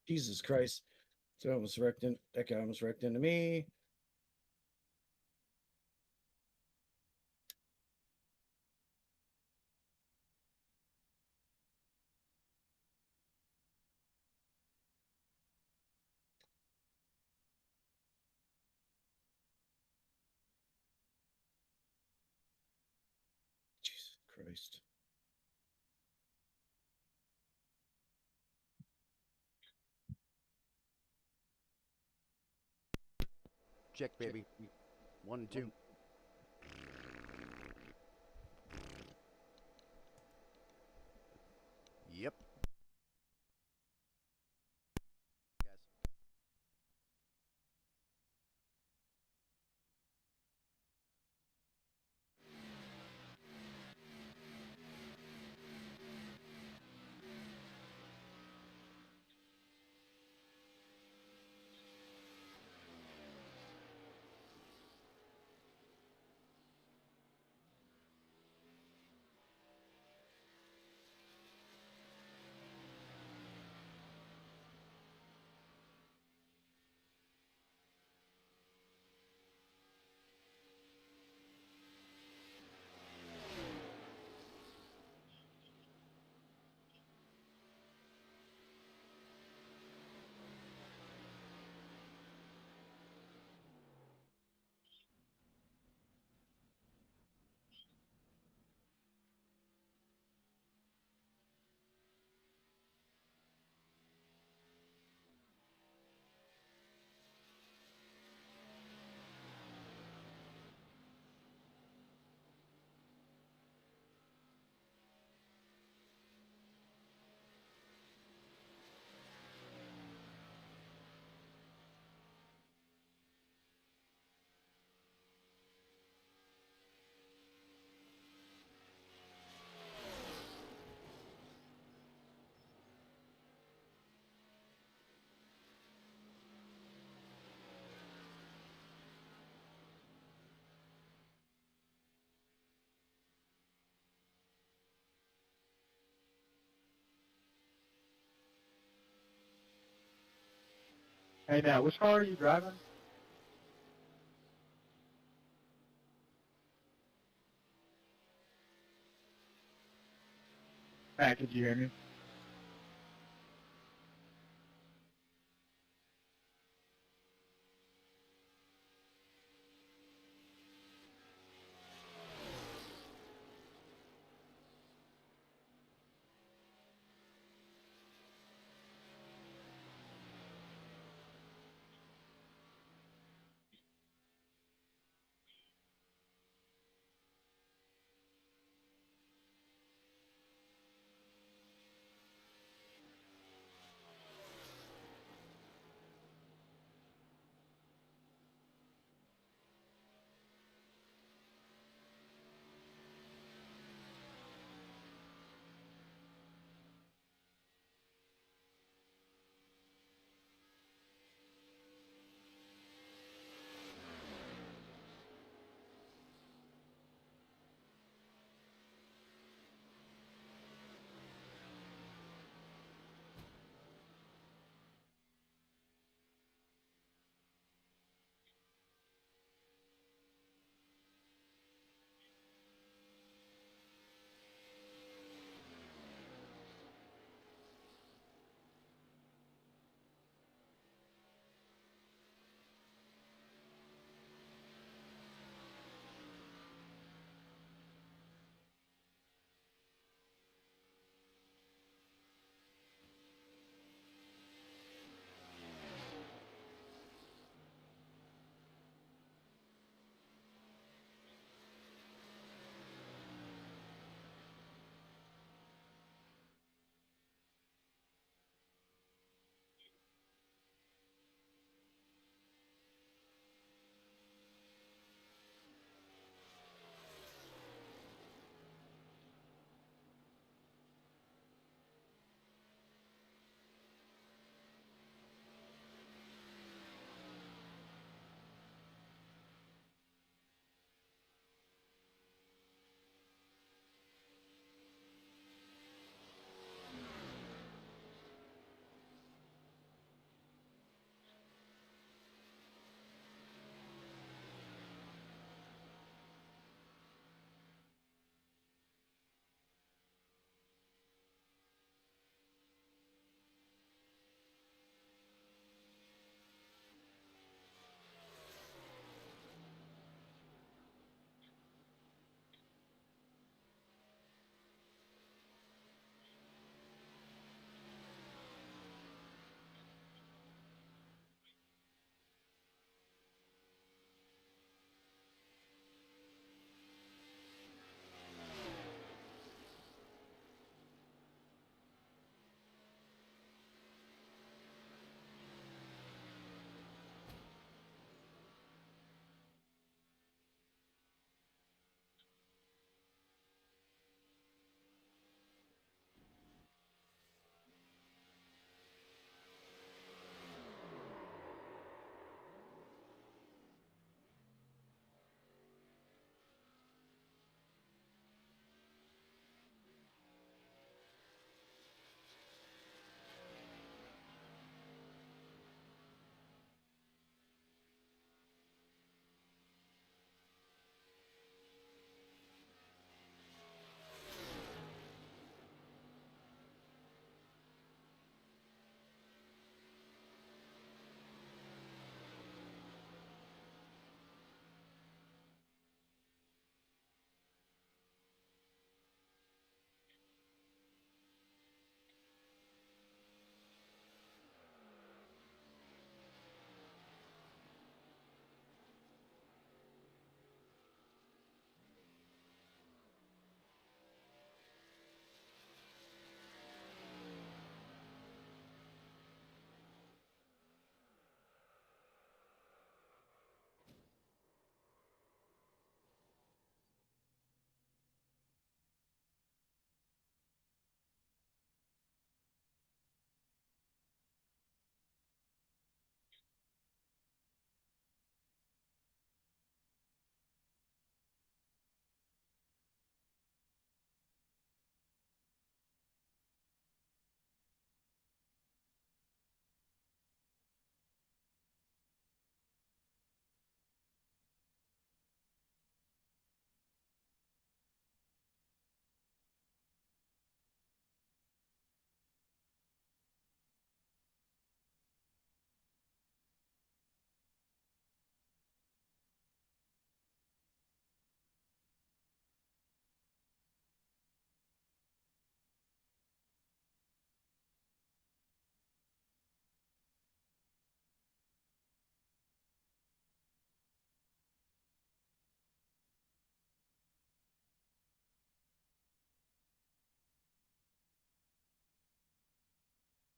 Jesus Christ. So I almost wrecked in, that guy almost wrecked into me. Jesus Christ. Check, baby. 1 and 2. Yep. Guys. Hey, now, which car are you driving? Matt, could you hear me?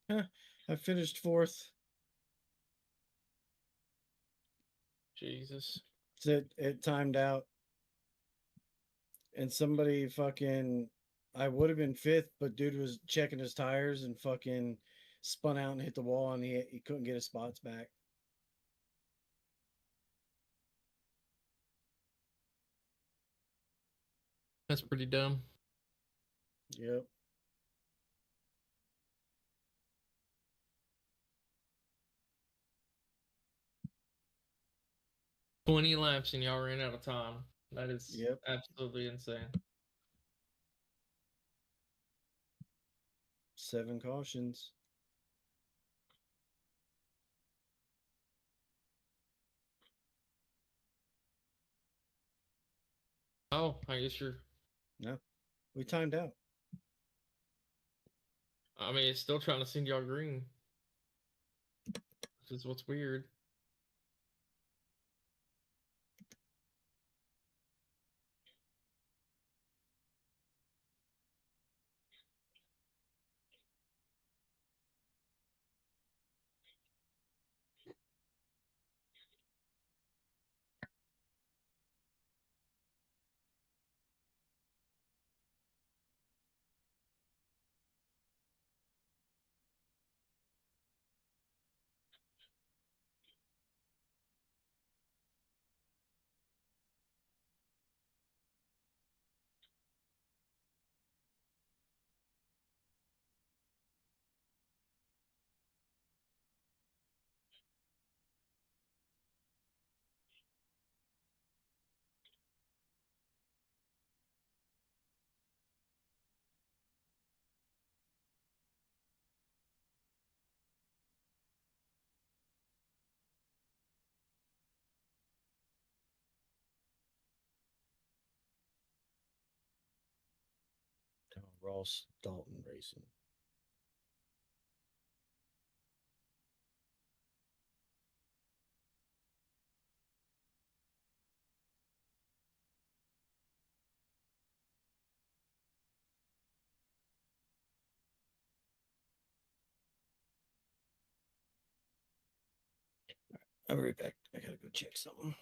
I finished fourth. Jesus. It timed out, and somebody fucking. I would have been fifth, but dude was checking his tires and fucking spun out and hit the wall, and he couldn't get his spots back. That's pretty dumb. Yep. $20 laps and y'all ran out of time. That is Yep. absolutely insane. 7 cautions. Oh, I guess you're. No, we timed out. I mean, it's still trying to send y'all green. Which is what's weird. Ross Dalton Racing. I'll be right back. I gotta go check something.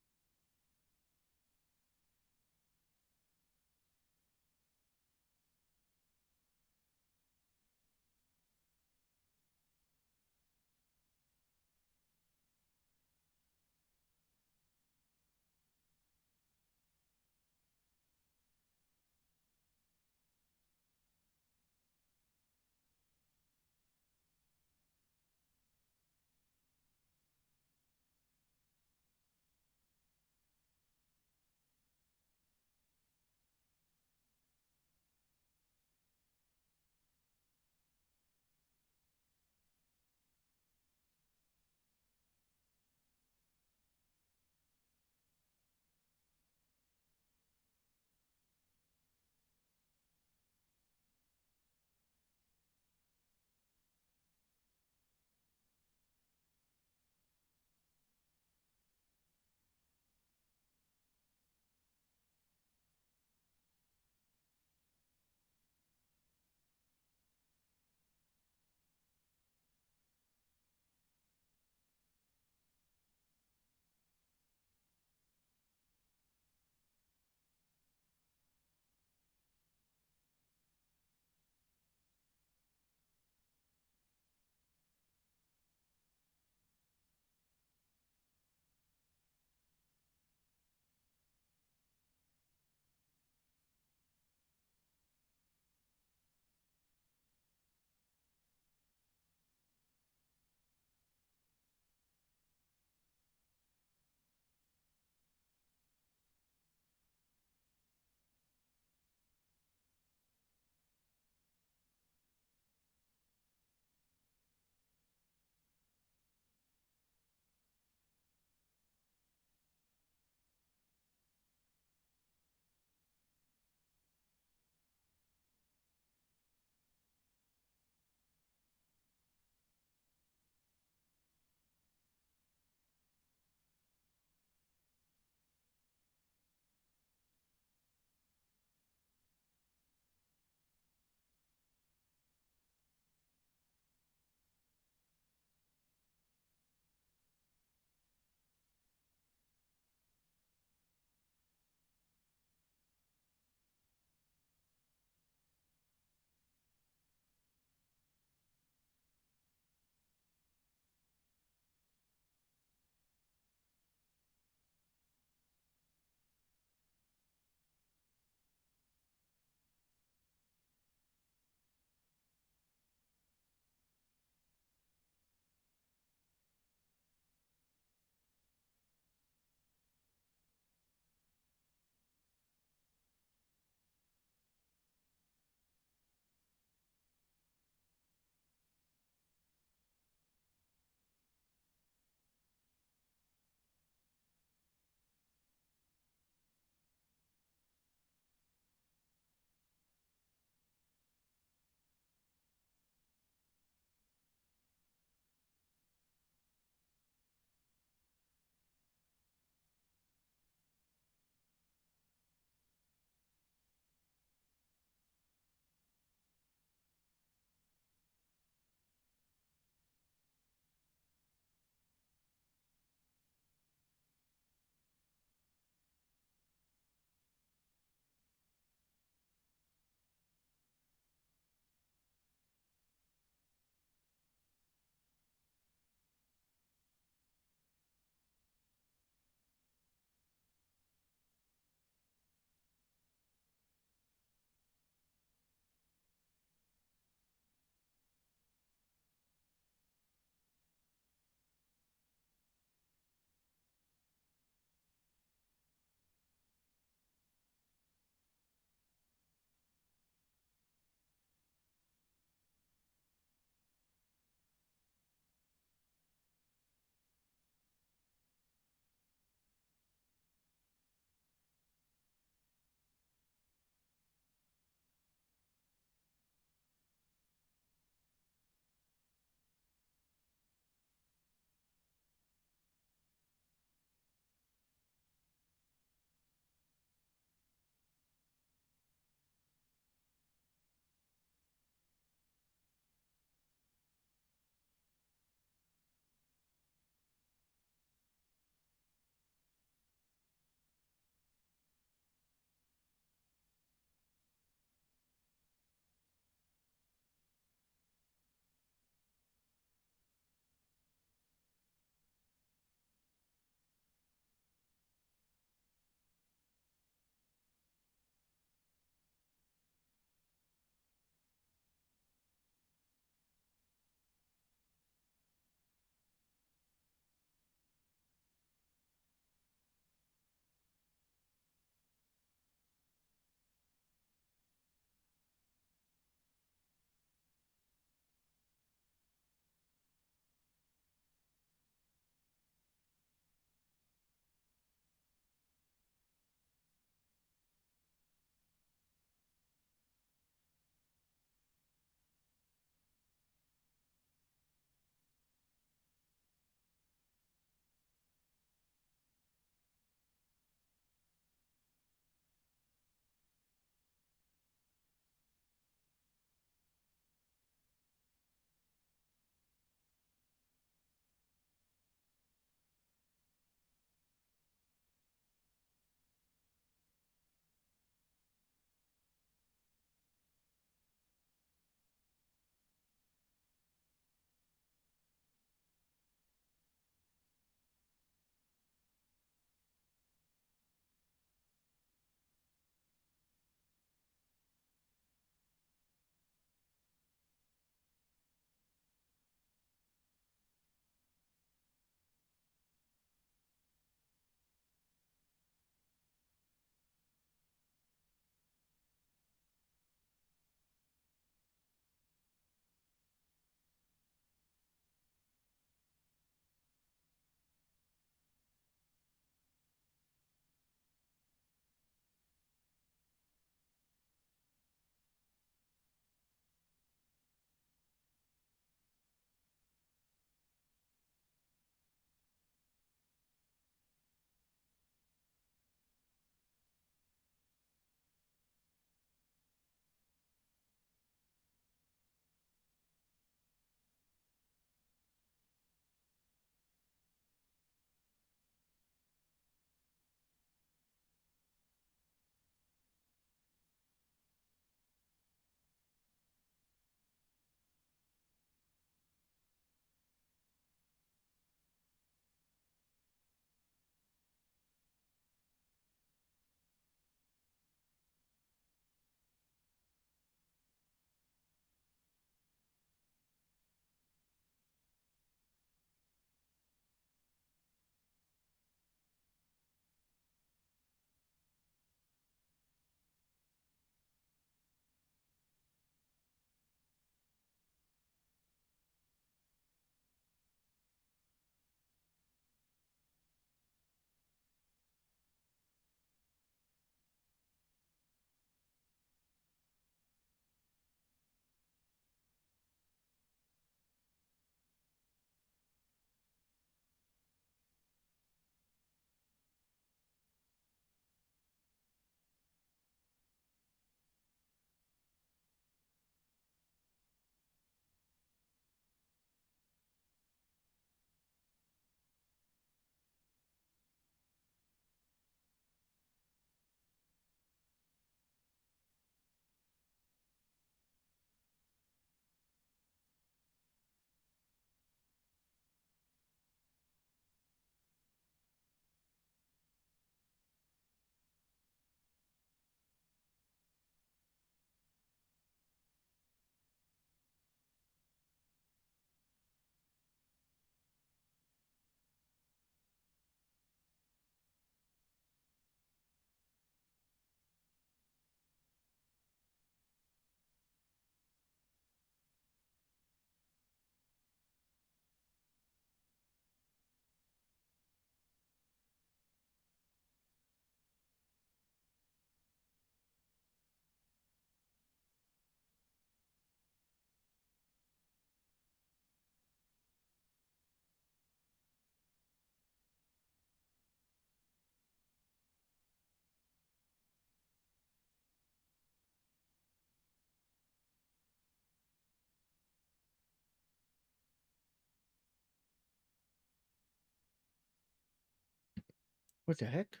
What the heck?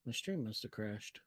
My stream must have crashed.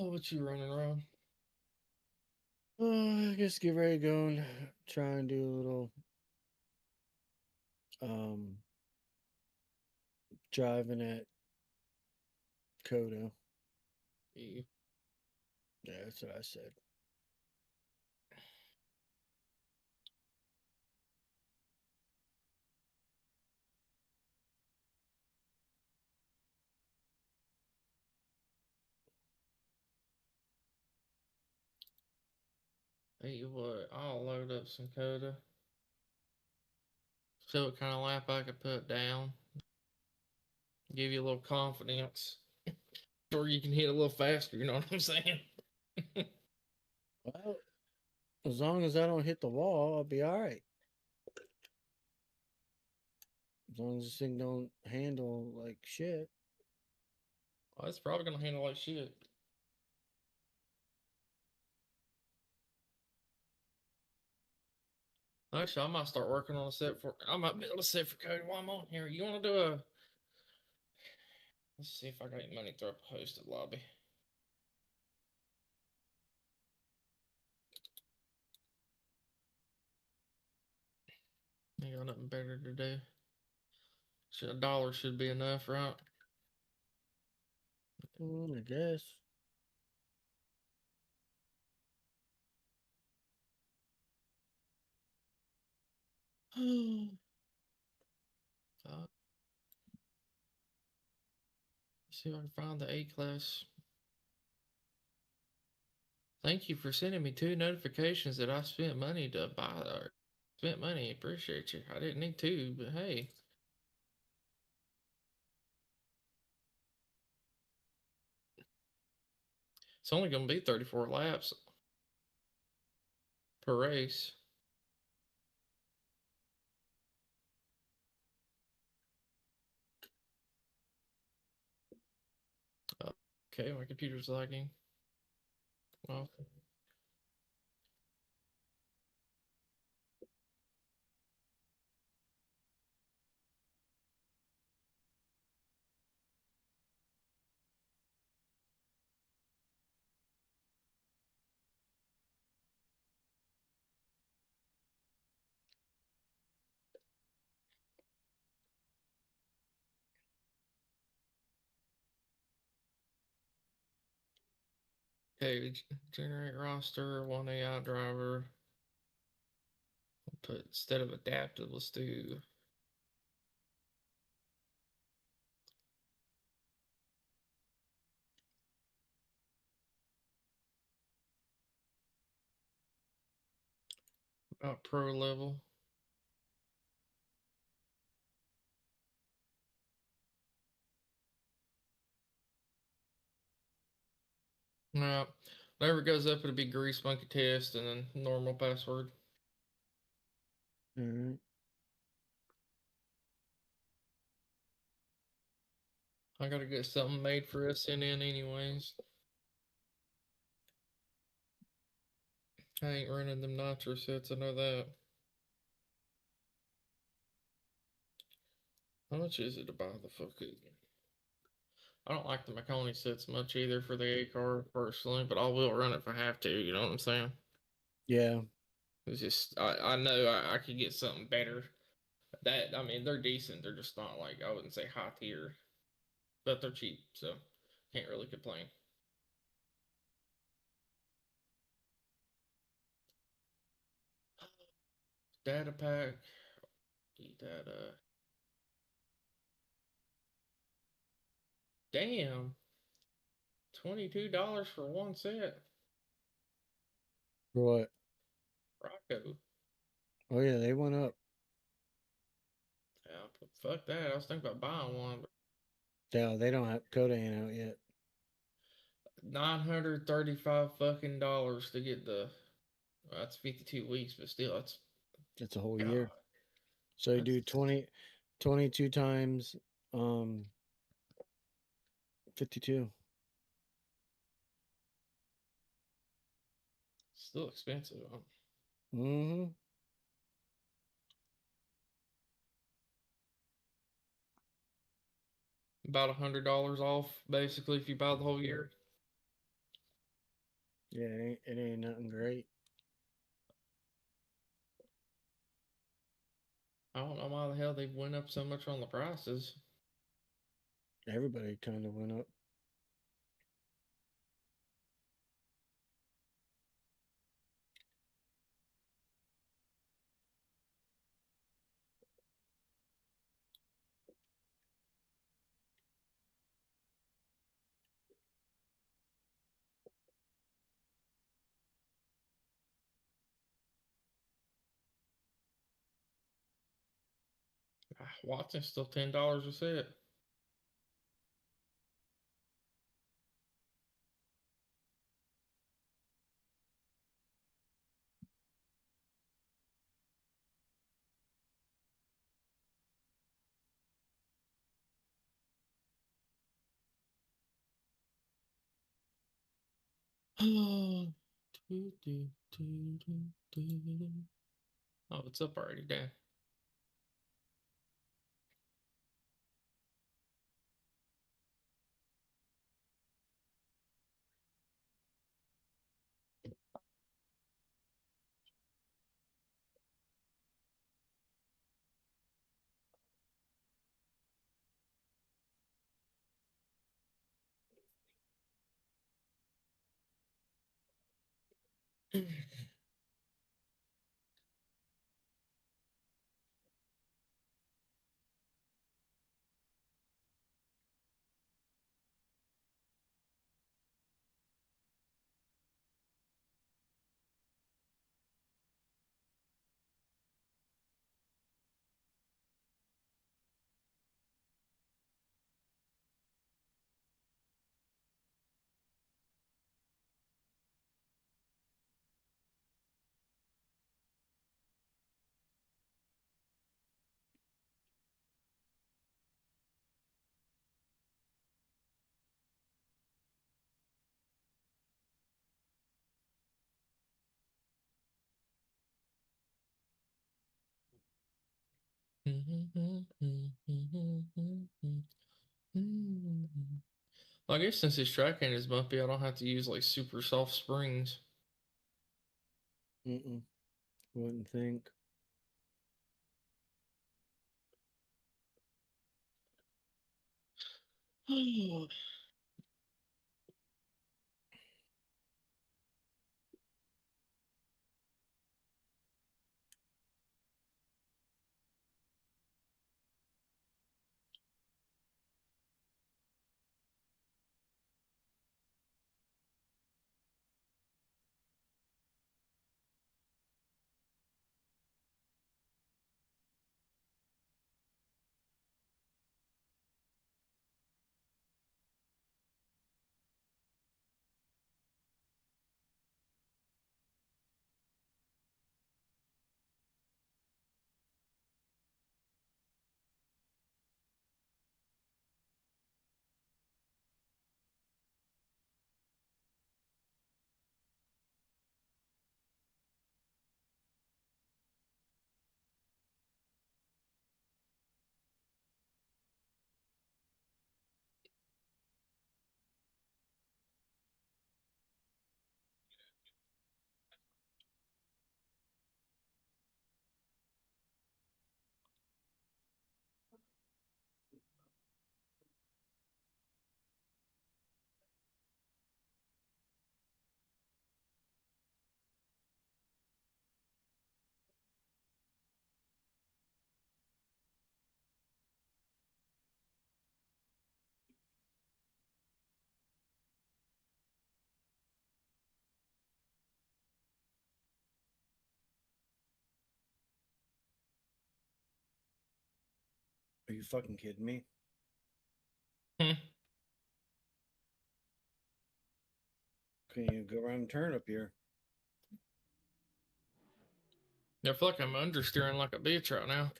What you running around? I guess get ready to go and try and do a little um driving at Kodo. You. Yeah, that's what I said. Hey, what? I'll load up some Coda. See what kind of lap I could put down. Give you a little confidence. Or you can hit a little faster, you know what I'm saying? Well, as long as I don't hit the wall, I'll be all right. As long as this thing don't handle like shit. Well, it's probably gonna handle like shit. Actually, I might start working on a set for. I might build a set for Cody while I'm on here. You want to do a? Let's see if I got any money to throw up a hosted lobby. Ain't got nothing better to do. $1 should be enough, right? I guess. See if I can find the A class. Thank you for sending me 2 notifications that I spent money to buy or spent money. Appreciate you. I didn't need to, but hey. It's only gonna be 34 laps per race. Okay, my computer's lagging. Well, okay, generate roster, 1 AI driver. Put instead of adaptive, let's do about pro level. Yeah, whenever it goes up, it'll be grease monkey test and then normal password. All right. I gotta get something made for SNN anyways. I ain't running them nitro sets, I know that. How much is it to buy the fucking? I don't like the Maconi sets much either for the A car personally, but I will run it if I have to, you know what I'm saying? Yeah. It's just I know I could get something better. That I mean they're decent, they're just not like I wouldn't say high tier. But they're cheap, so can't really complain. Data pack, data. Damn, $22 for one set. For what? Rocco. Oh yeah, they went up. Yeah, fuck that. I was thinking about buying one. But Yeah, they don't have Coda ain't out yet. 935 fucking dollars to get the. Well, that's 52 weeks, but still, That's a whole God, year. So you do that's 22 times 52. still expensive. Huh? Mm-hmm. About $100 off, basically, if you buy the whole year. Yeah, it ain't nothing great. I don't know why the hell they went up so much on the prices. Everybody kind of went up. Watson's still $10 a set. Oh, it's up already, Dan. I guess since his track end is bumpy, I don't have to use like super soft springs. Wouldn't think. Are you fucking kidding me? Hmm. Can you go around and turn up here? I feel like I'm understeering like a bitch right now.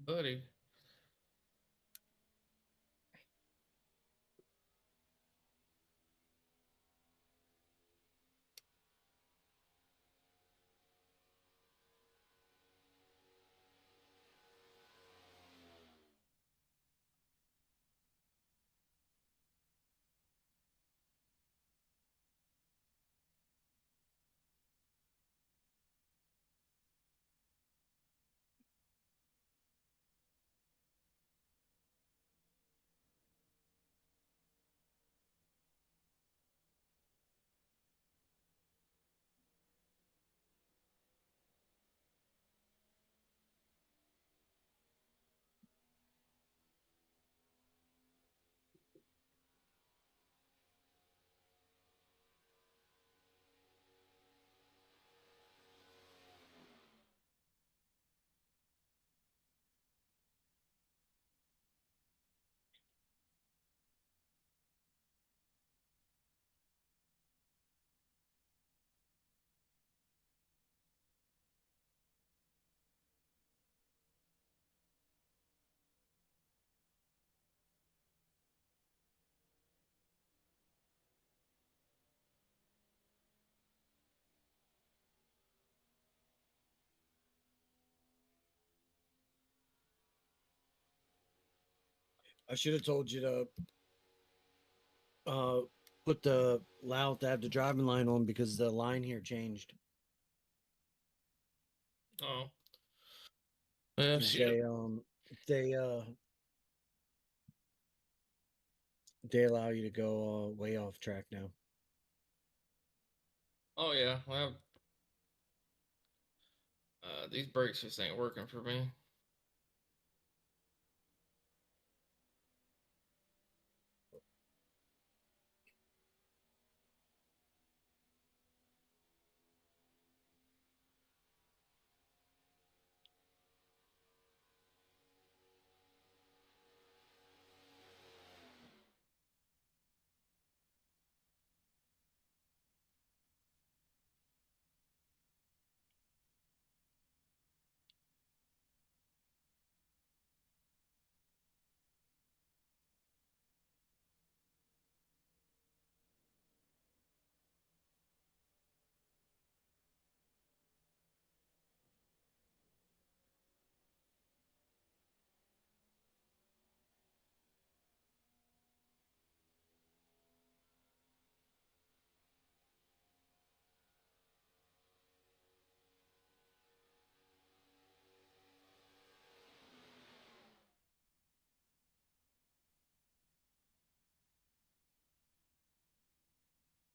buddy. I should have told you to uh, put the allow to have the driving line on because the line here changed. Oh. Yeah, They they uh they allow you to go way off track now. Oh yeah. Well, these brakes just ain't working for me.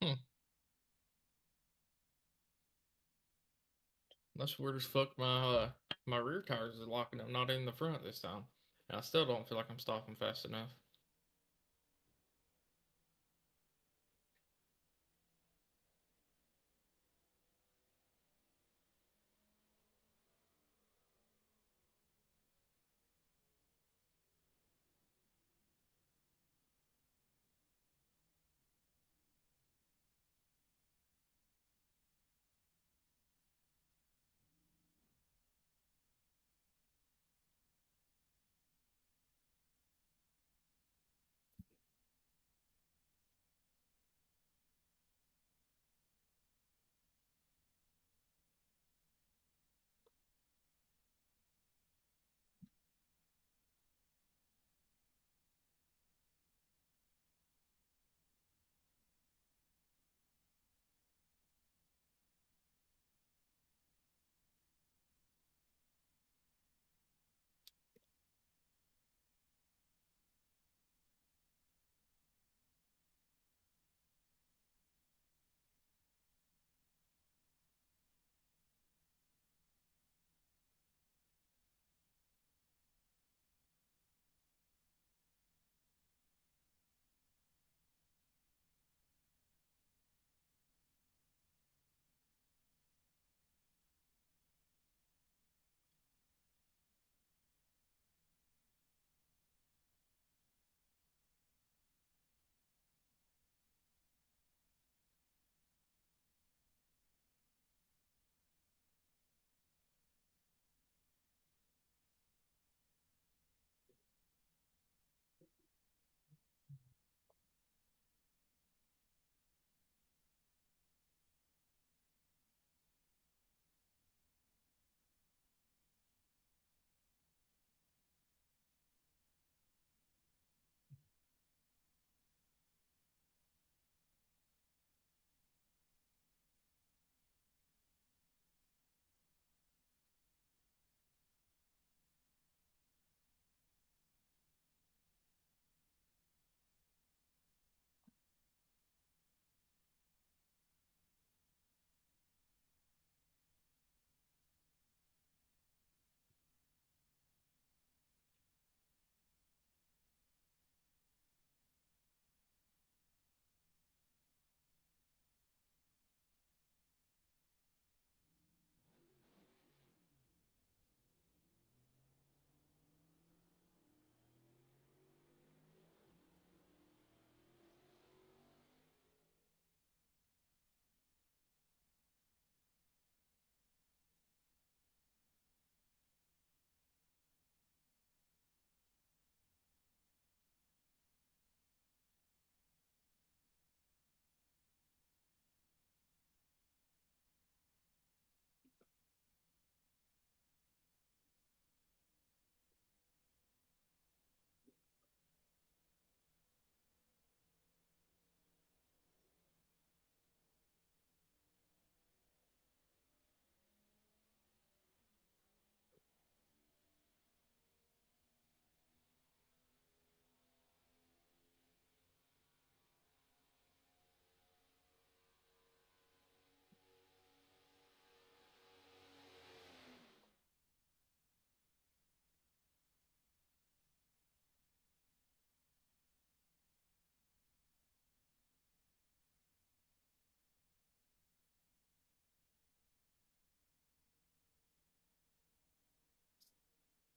Hmm. That's weird as fuck. My rear tires are locking up, not in the front this time, and I still don't feel like I'm stopping fast enough.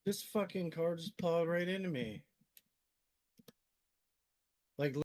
This fucking car just plowed right into me. Like